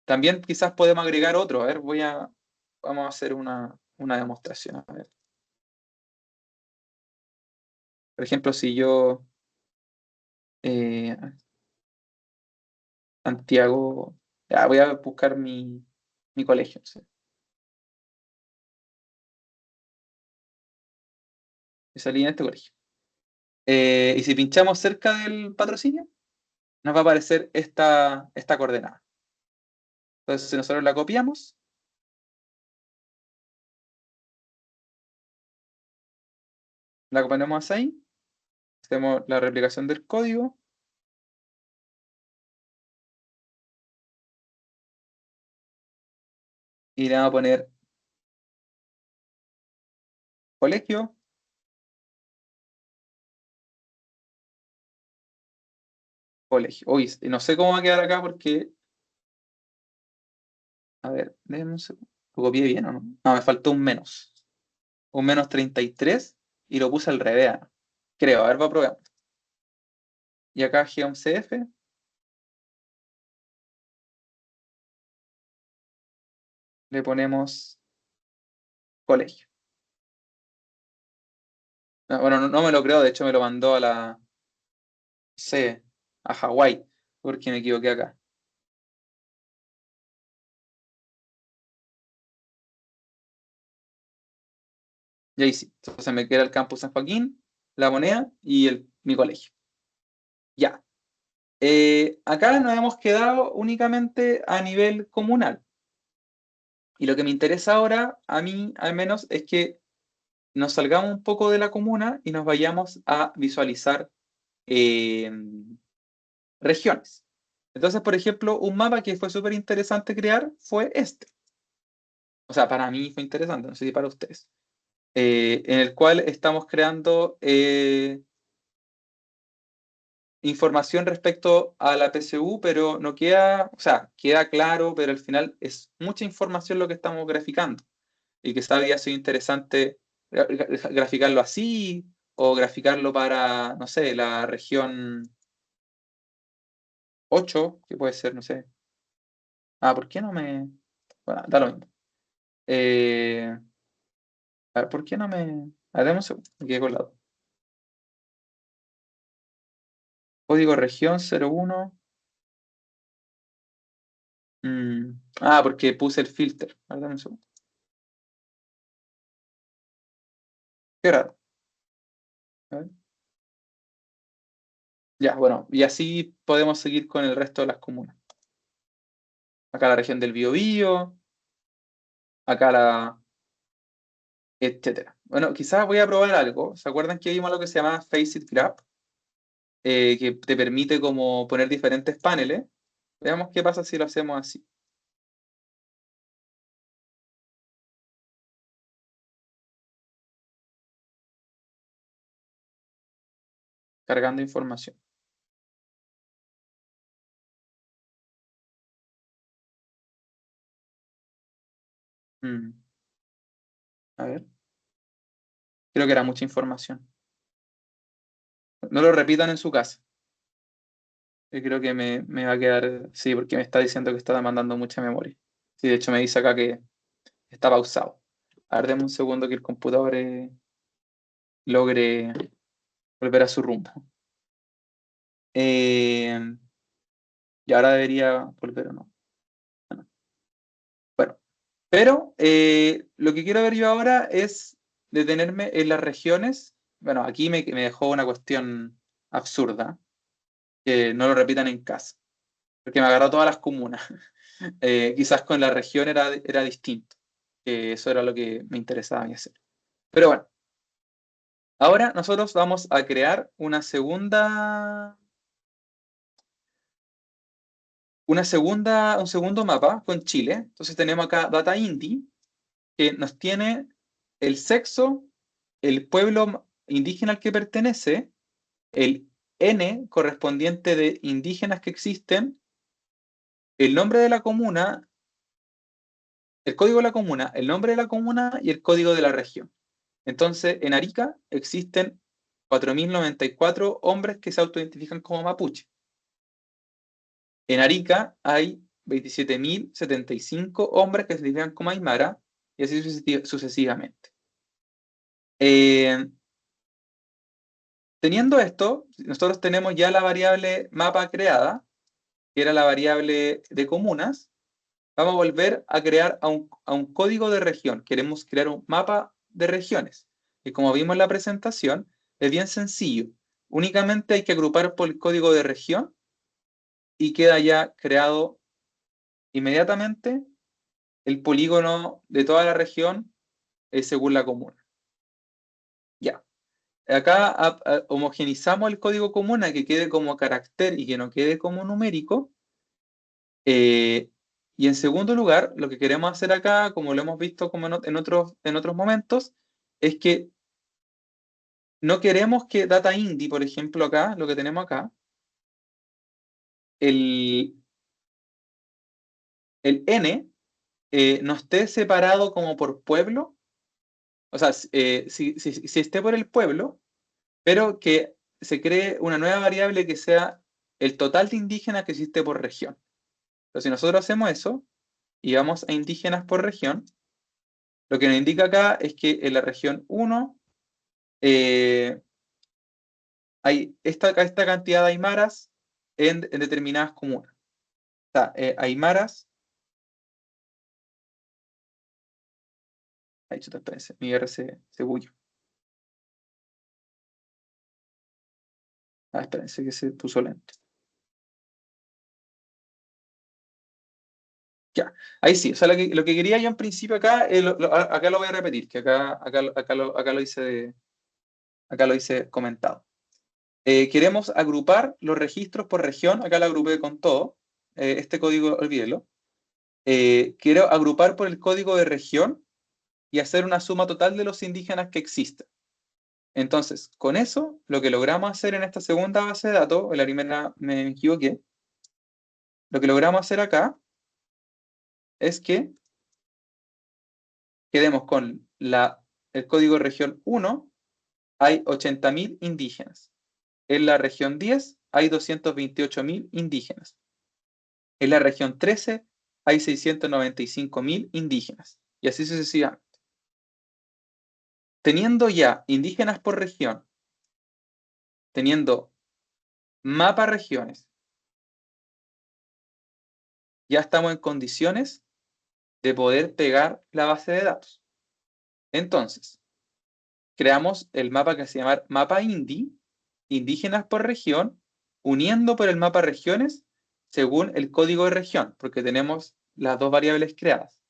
También quizás podemos agregar otro. A ver, vamos a hacer una demostración. A ver. Por ejemplo, si yo, eh, Santiago, ya, voy a buscar mi colegio. ¿Sí? Y salí en este colegio. Y si pinchamos cerca del patrocinio, nos va a aparecer esta coordenada. Entonces, si nosotros la copiamos, la ponemos ahí, hacemos la replicación del código, y le vamos a poner colegio, colegio. Uy, no sé cómo va a quedar acá porque, a ver, déjenme un segundo. ¿Lo copié bien o no? No, me faltó un menos. Un menos 33 y lo puse al revés. Creo, a ver, va a probar. Y acá G11F, le ponemos colegio. Bueno, no me lo creo, de hecho me lo mandó a la C, a Hawái, porque me equivoqué acá. Y ahí sí. Entonces me queda el campus San Joaquín, la moneda y mi colegio. Ya. Acá nos hemos quedado únicamente a nivel comunal. Y lo que me interesa ahora, a mí al menos, es que nos salgamos un poco de la comuna y nos vayamos a visualizar eh, regiones. Entonces, por ejemplo, un mapa que fue súper interesante crear fue este. O sea, para mí fue interesante, no sé si para ustedes. En el cual estamos creando información respecto a la PSU, pero no queda, o sea, queda claro, pero al final es mucha información lo que estamos graficando. Y quizá habría sido interesante graficarlo así, o graficarlo para, no sé, la región 8 que puede ser, no sé. ¿Por qué no me...? Bueno, da lo mismo. Eh, a ver, ¿por qué no me...? A ver, dame un segundo, me quedé colado. Código región 01. Porque puse el filter. A ver, dame un segundo. Qué raro. A ver. Ya, bueno, y así podemos seguir con el resto de las comunas. Acá la región del Biobío, acá la, etcétera. Bueno, quizás voy a probar algo. ¿Se acuerdan que vimos lo que se llama Faceit Graph? Que te permite como poner diferentes paneles. Veamos qué pasa si lo hacemos así, cargando información. Mm, a ver, creo que era mucha información. No lo repitan en su casa. Yo creo que me va a quedar, sí, porque me está diciendo que está demandando mucha memoria. Sí, de hecho me dice acá que está pausado. A ver, deme un segundo que el computador logre volver a su rumbo. Y ahora debería volver o no. Bueno, pero lo que quiero ver yo ahora es detenerme en las regiones. Bueno, aquí me dejó una cuestión absurda, que no lo repitan en casa, porque me agarró todas las comunas. Quizás con la región era distinto, que eso era lo que me interesaba a mí hacer. Pero bueno, ahora nosotros vamos a crear un segundo mapa con Chile. Entonces tenemos acá Data Indy, que nos tiene el sexo, el pueblo indígena al que pertenece, el N correspondiente de indígenas que existen, el nombre de la comuna, el código de la comuna, el nombre de la comuna y el código de la región. Entonces, en Arica existen 4.094 hombres que se autoidentifican como mapuche. En Arica hay 27.075 hombres que se identifican como aymara y así sucesivamente. Teniendo esto, nosotros tenemos ya la variable mapa creada, que era la variable de comunas. Vamos a volver a crear a un código de región. Queremos crear un mapa de regiones. Y como vimos en la presentación, es bien sencillo. Únicamente hay que agrupar por el código de región y queda ya creado inmediatamente el polígono de toda la región según la comuna. Ya. Acá homogenizamos el código comuna que quede como carácter y que no quede como numérico. Y en segundo lugar, lo que queremos hacer acá, como lo hemos visto como en otros momentos, es que no queremos que Data Indy, por ejemplo, acá, lo que tenemos acá, el, el N no esté separado como por pueblo, o sea, si esté por el pueblo, pero que se cree una nueva variable que sea el total de indígenas que existe por región. Entonces, si nosotros hacemos eso y vamos a indígenas por región, lo que nos indica acá es que en la región 1 hay esta cantidad de aymaras en determinadas comunas. O sea, aymaras, ahí chuta, espérense, mi R se bulló. Ah, espérense que se puso lento. Ya, ahí sí, o sea, lo que quería yo en principio acá, acá lo voy a repetir, que acá lo hice comentado. Queremos agrupar los registros por región, acá lo agrupé con todo, este código, olvídelo. Quiero agrupar por el código de región y hacer una suma total de los indígenas que existen. Entonces, con eso, lo que logramos hacer en esta segunda base de datos, en la primera me equivoqué, lo que logramos hacer acá es que quedemos con el código de región 1, hay 80.000 indígenas. En la región 10 hay 228.000 indígenas. En la región 13 hay 695.000 indígenas. Y así sucesivamente. Teniendo ya indígenas por región, teniendo mapa regiones, ya estamos en condiciones de poder pegar la base de datos. Entonces, creamos el mapa que se llama mapa INDI, indígenas por región, uniendo por el mapa regiones según el código de región, porque tenemos las dos variables creadas.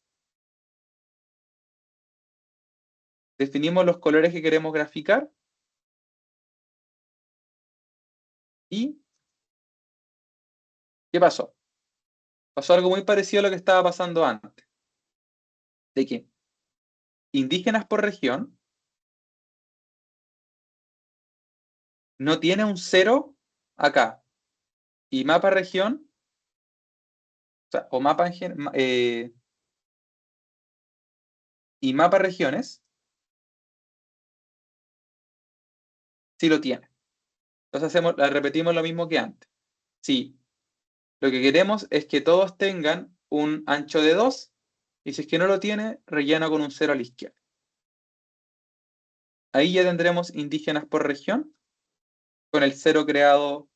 Definimos los colores que queremos graficar y ¿qué pasó? Pasó algo muy parecido a lo que estaba pasando antes. De que indígenas por región no tiene un 0 acá. Y mapa región, o sea, o mapa y mapa regiones, sí lo tiene. Entonces repetimos lo mismo que antes. Sí, lo que queremos es que todos tengan un ancho de 2, y si es que no lo tiene, rellena con un 0 a la izquierda. Ahí ya tendremos indígenas por región, con el 0 creado,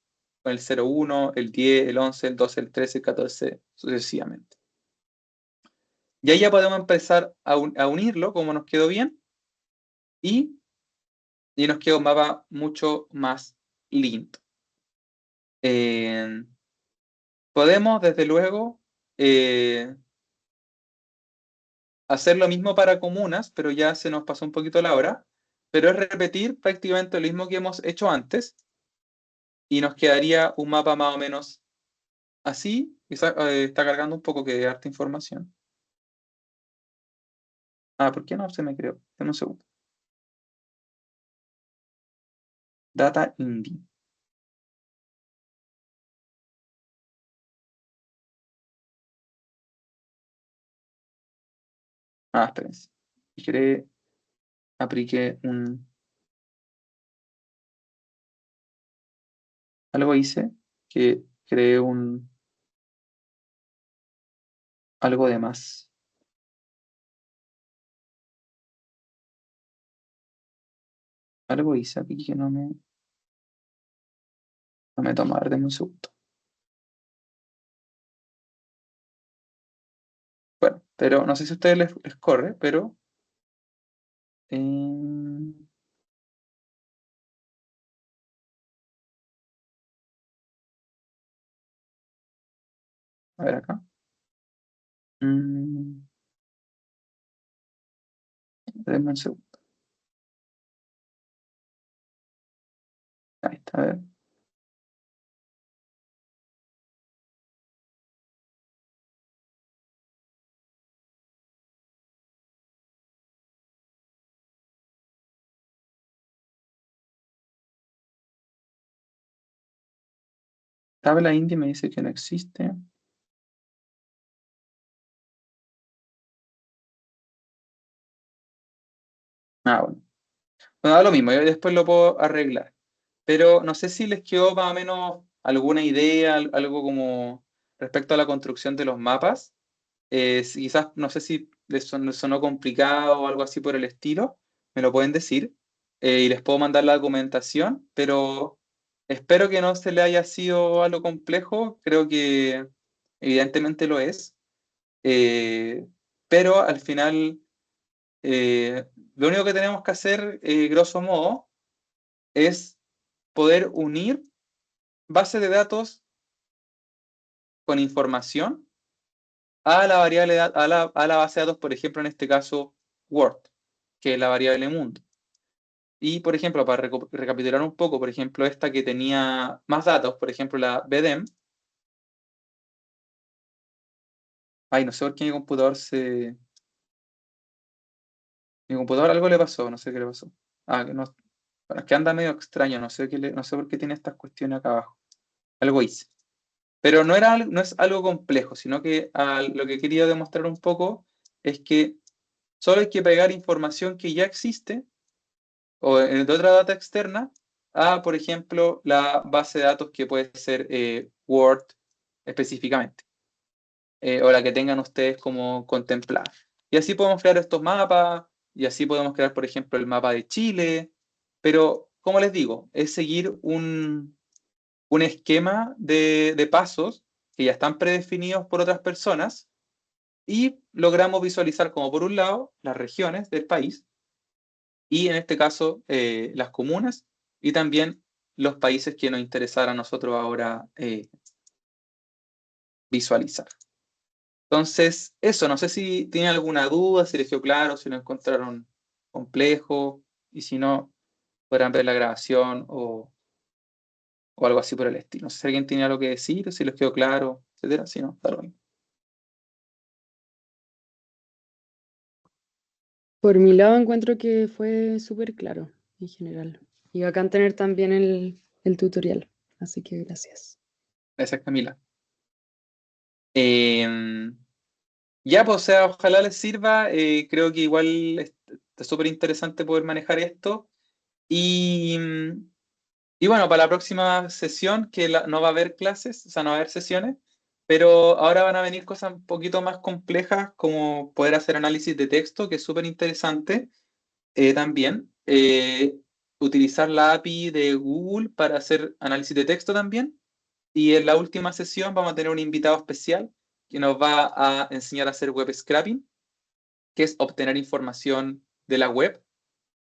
con el 0, 1, el 10, el 11, el 12, el 13, el 14, sucesivamente. Y ahí ya podemos empezar a unirlo, como nos quedó bien, y nos queda un mapa mucho más lindo. Podemos, desde luego, hacer lo mismo para comunas, pero ya se nos pasó un poquito la hora, pero es repetir prácticamente lo mismo que hemos hecho antes, y nos quedaría un mapa más o menos así. Está cargando un poco que harta información. ¿Por qué no se me creó? Dame un segundo. Data Indie. Espérense. Apliqué algo hice que creé algo de más. Algo hice aquí que no me toma, dame un segundo. Bueno, pero no sé si a ustedes les corre, pero a ver acá. Denme un segundo. Ahí está, a ver. Tabla indie me dice que no existe. Bueno. Bueno, da lo mismo, yo después lo puedo arreglar. Pero no sé si les quedó más o menos alguna idea, algo como respecto a la construcción de los mapas. Quizás, no sé si les sonó complicado o algo así por el estilo, me lo pueden decir, y les puedo mandar la documentación, pero espero que no se le haya sido algo complejo, creo que evidentemente lo es, pero al final lo único que tenemos que hacer, grosso modo, es poder unir bases de datos con información a la variable, a la base de datos, por ejemplo, en este caso, Word, que es la variable mundo. Y, por ejemplo, para recapitular un poco, por ejemplo, esta que tenía más datos, por ejemplo, la BDEM. No sé por qué mi computador Mi computador algo le pasó, no sé qué le pasó. Que no... Bueno, es que anda medio extraño, no sé por qué tiene estas cuestiones acá abajo. Algo hice. Pero no es algo complejo, sino que lo que quería demostrar un poco es que solo hay que pegar información que ya existe o de otra data externa a, por ejemplo, la base de datos que puede ser Word específicamente, o la que tengan ustedes como contemplada. Y así podemos crear estos mapas, y así podemos crear, por ejemplo, el mapa de Chile, pero, como les digo, es seguir un esquema de pasos que ya están predefinidos por otras personas, y logramos visualizar como, por un lado, las regiones del país, y en este caso las comunas y también los países que nos interesara a nosotros ahora visualizar. Entonces, eso, no sé si tienen alguna duda, si les quedó claro, si lo encontraron complejo, y si no, podrán ver la grabación o algo así por el estilo. No sé si alguien tiene algo que decir, o si les quedó claro, etcétera. Si no, está lo mismo. Por mi lado encuentro que fue súper claro en general. Y bacán tener también el tutorial. Así que gracias. Gracias, Camila. Ya, pues, o sea, ojalá les sirva. Creo que igual está súper interesante poder manejar esto. Y, y bueno, para la próxima sesión, que no va a haber clases, o sea, no va a haber sesiones, pero ahora van a venir cosas un poquito más complejas, como poder hacer análisis de texto, que es súper interesante también. Utilizar la API de Google para hacer análisis de texto también. Y en la última sesión vamos a tener un invitado especial que nos va a enseñar a hacer web scraping, que es obtener información de la web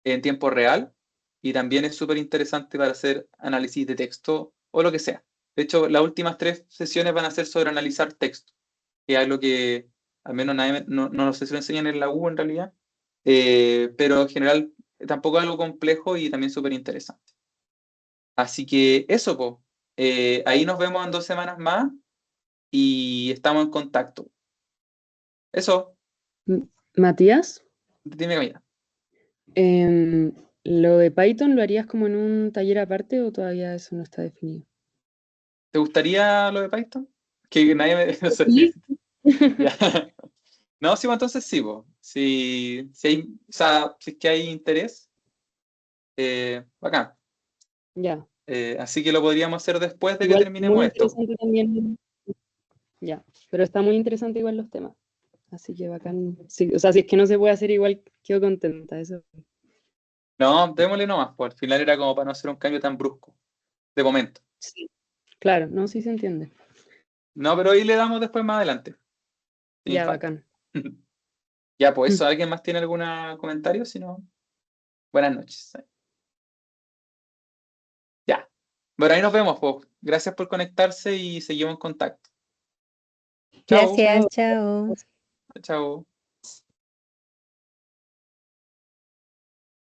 en tiempo real, y también es súper interesante para hacer análisis de texto o lo que sea. De hecho, las últimas 3 sesiones van a ser sobre analizar texto, que es algo que al menos no sé si lo enseñan en la U en realidad, pero en general tampoco es algo complejo y también súper interesante. Así que eso, po. Ahí nos vemos en 2 semanas más y estamos en contacto. Eso, Matías, dime, Camila. ¿lo de Python lo harías como en un taller aparte o todavía eso no está definido? ¿Te gustaría lo de Python? Que nadie me... no sé. Sí. Ya. No, sí, pues, entonces sí, po. Si hay, o sea, si es que hay interés, bacán. Ya. Así que lo podríamos hacer después de que Igual muy terminemos esto. interesante también. Ya. Pero está muy interesante igual los temas. Así que bacán. Sí, o sea, si es que no se puede hacer igual, quedo contenta. Eso. No, démosle nomás, pues al final era como para no hacer un cambio tan brusco, de momento. Sí. Claro, no, sí se entiende. No, pero ahí le damos después más adelante, sin Ya, falta. bacán. Ya, pues eso, ¿alguien más tiene algún comentario? Si no, buenas noches. Ya. Bueno, ahí nos vemos, pues. Gracias por conectarse y seguimos en contacto. Chao. Gracias, Chao. chao. Chao.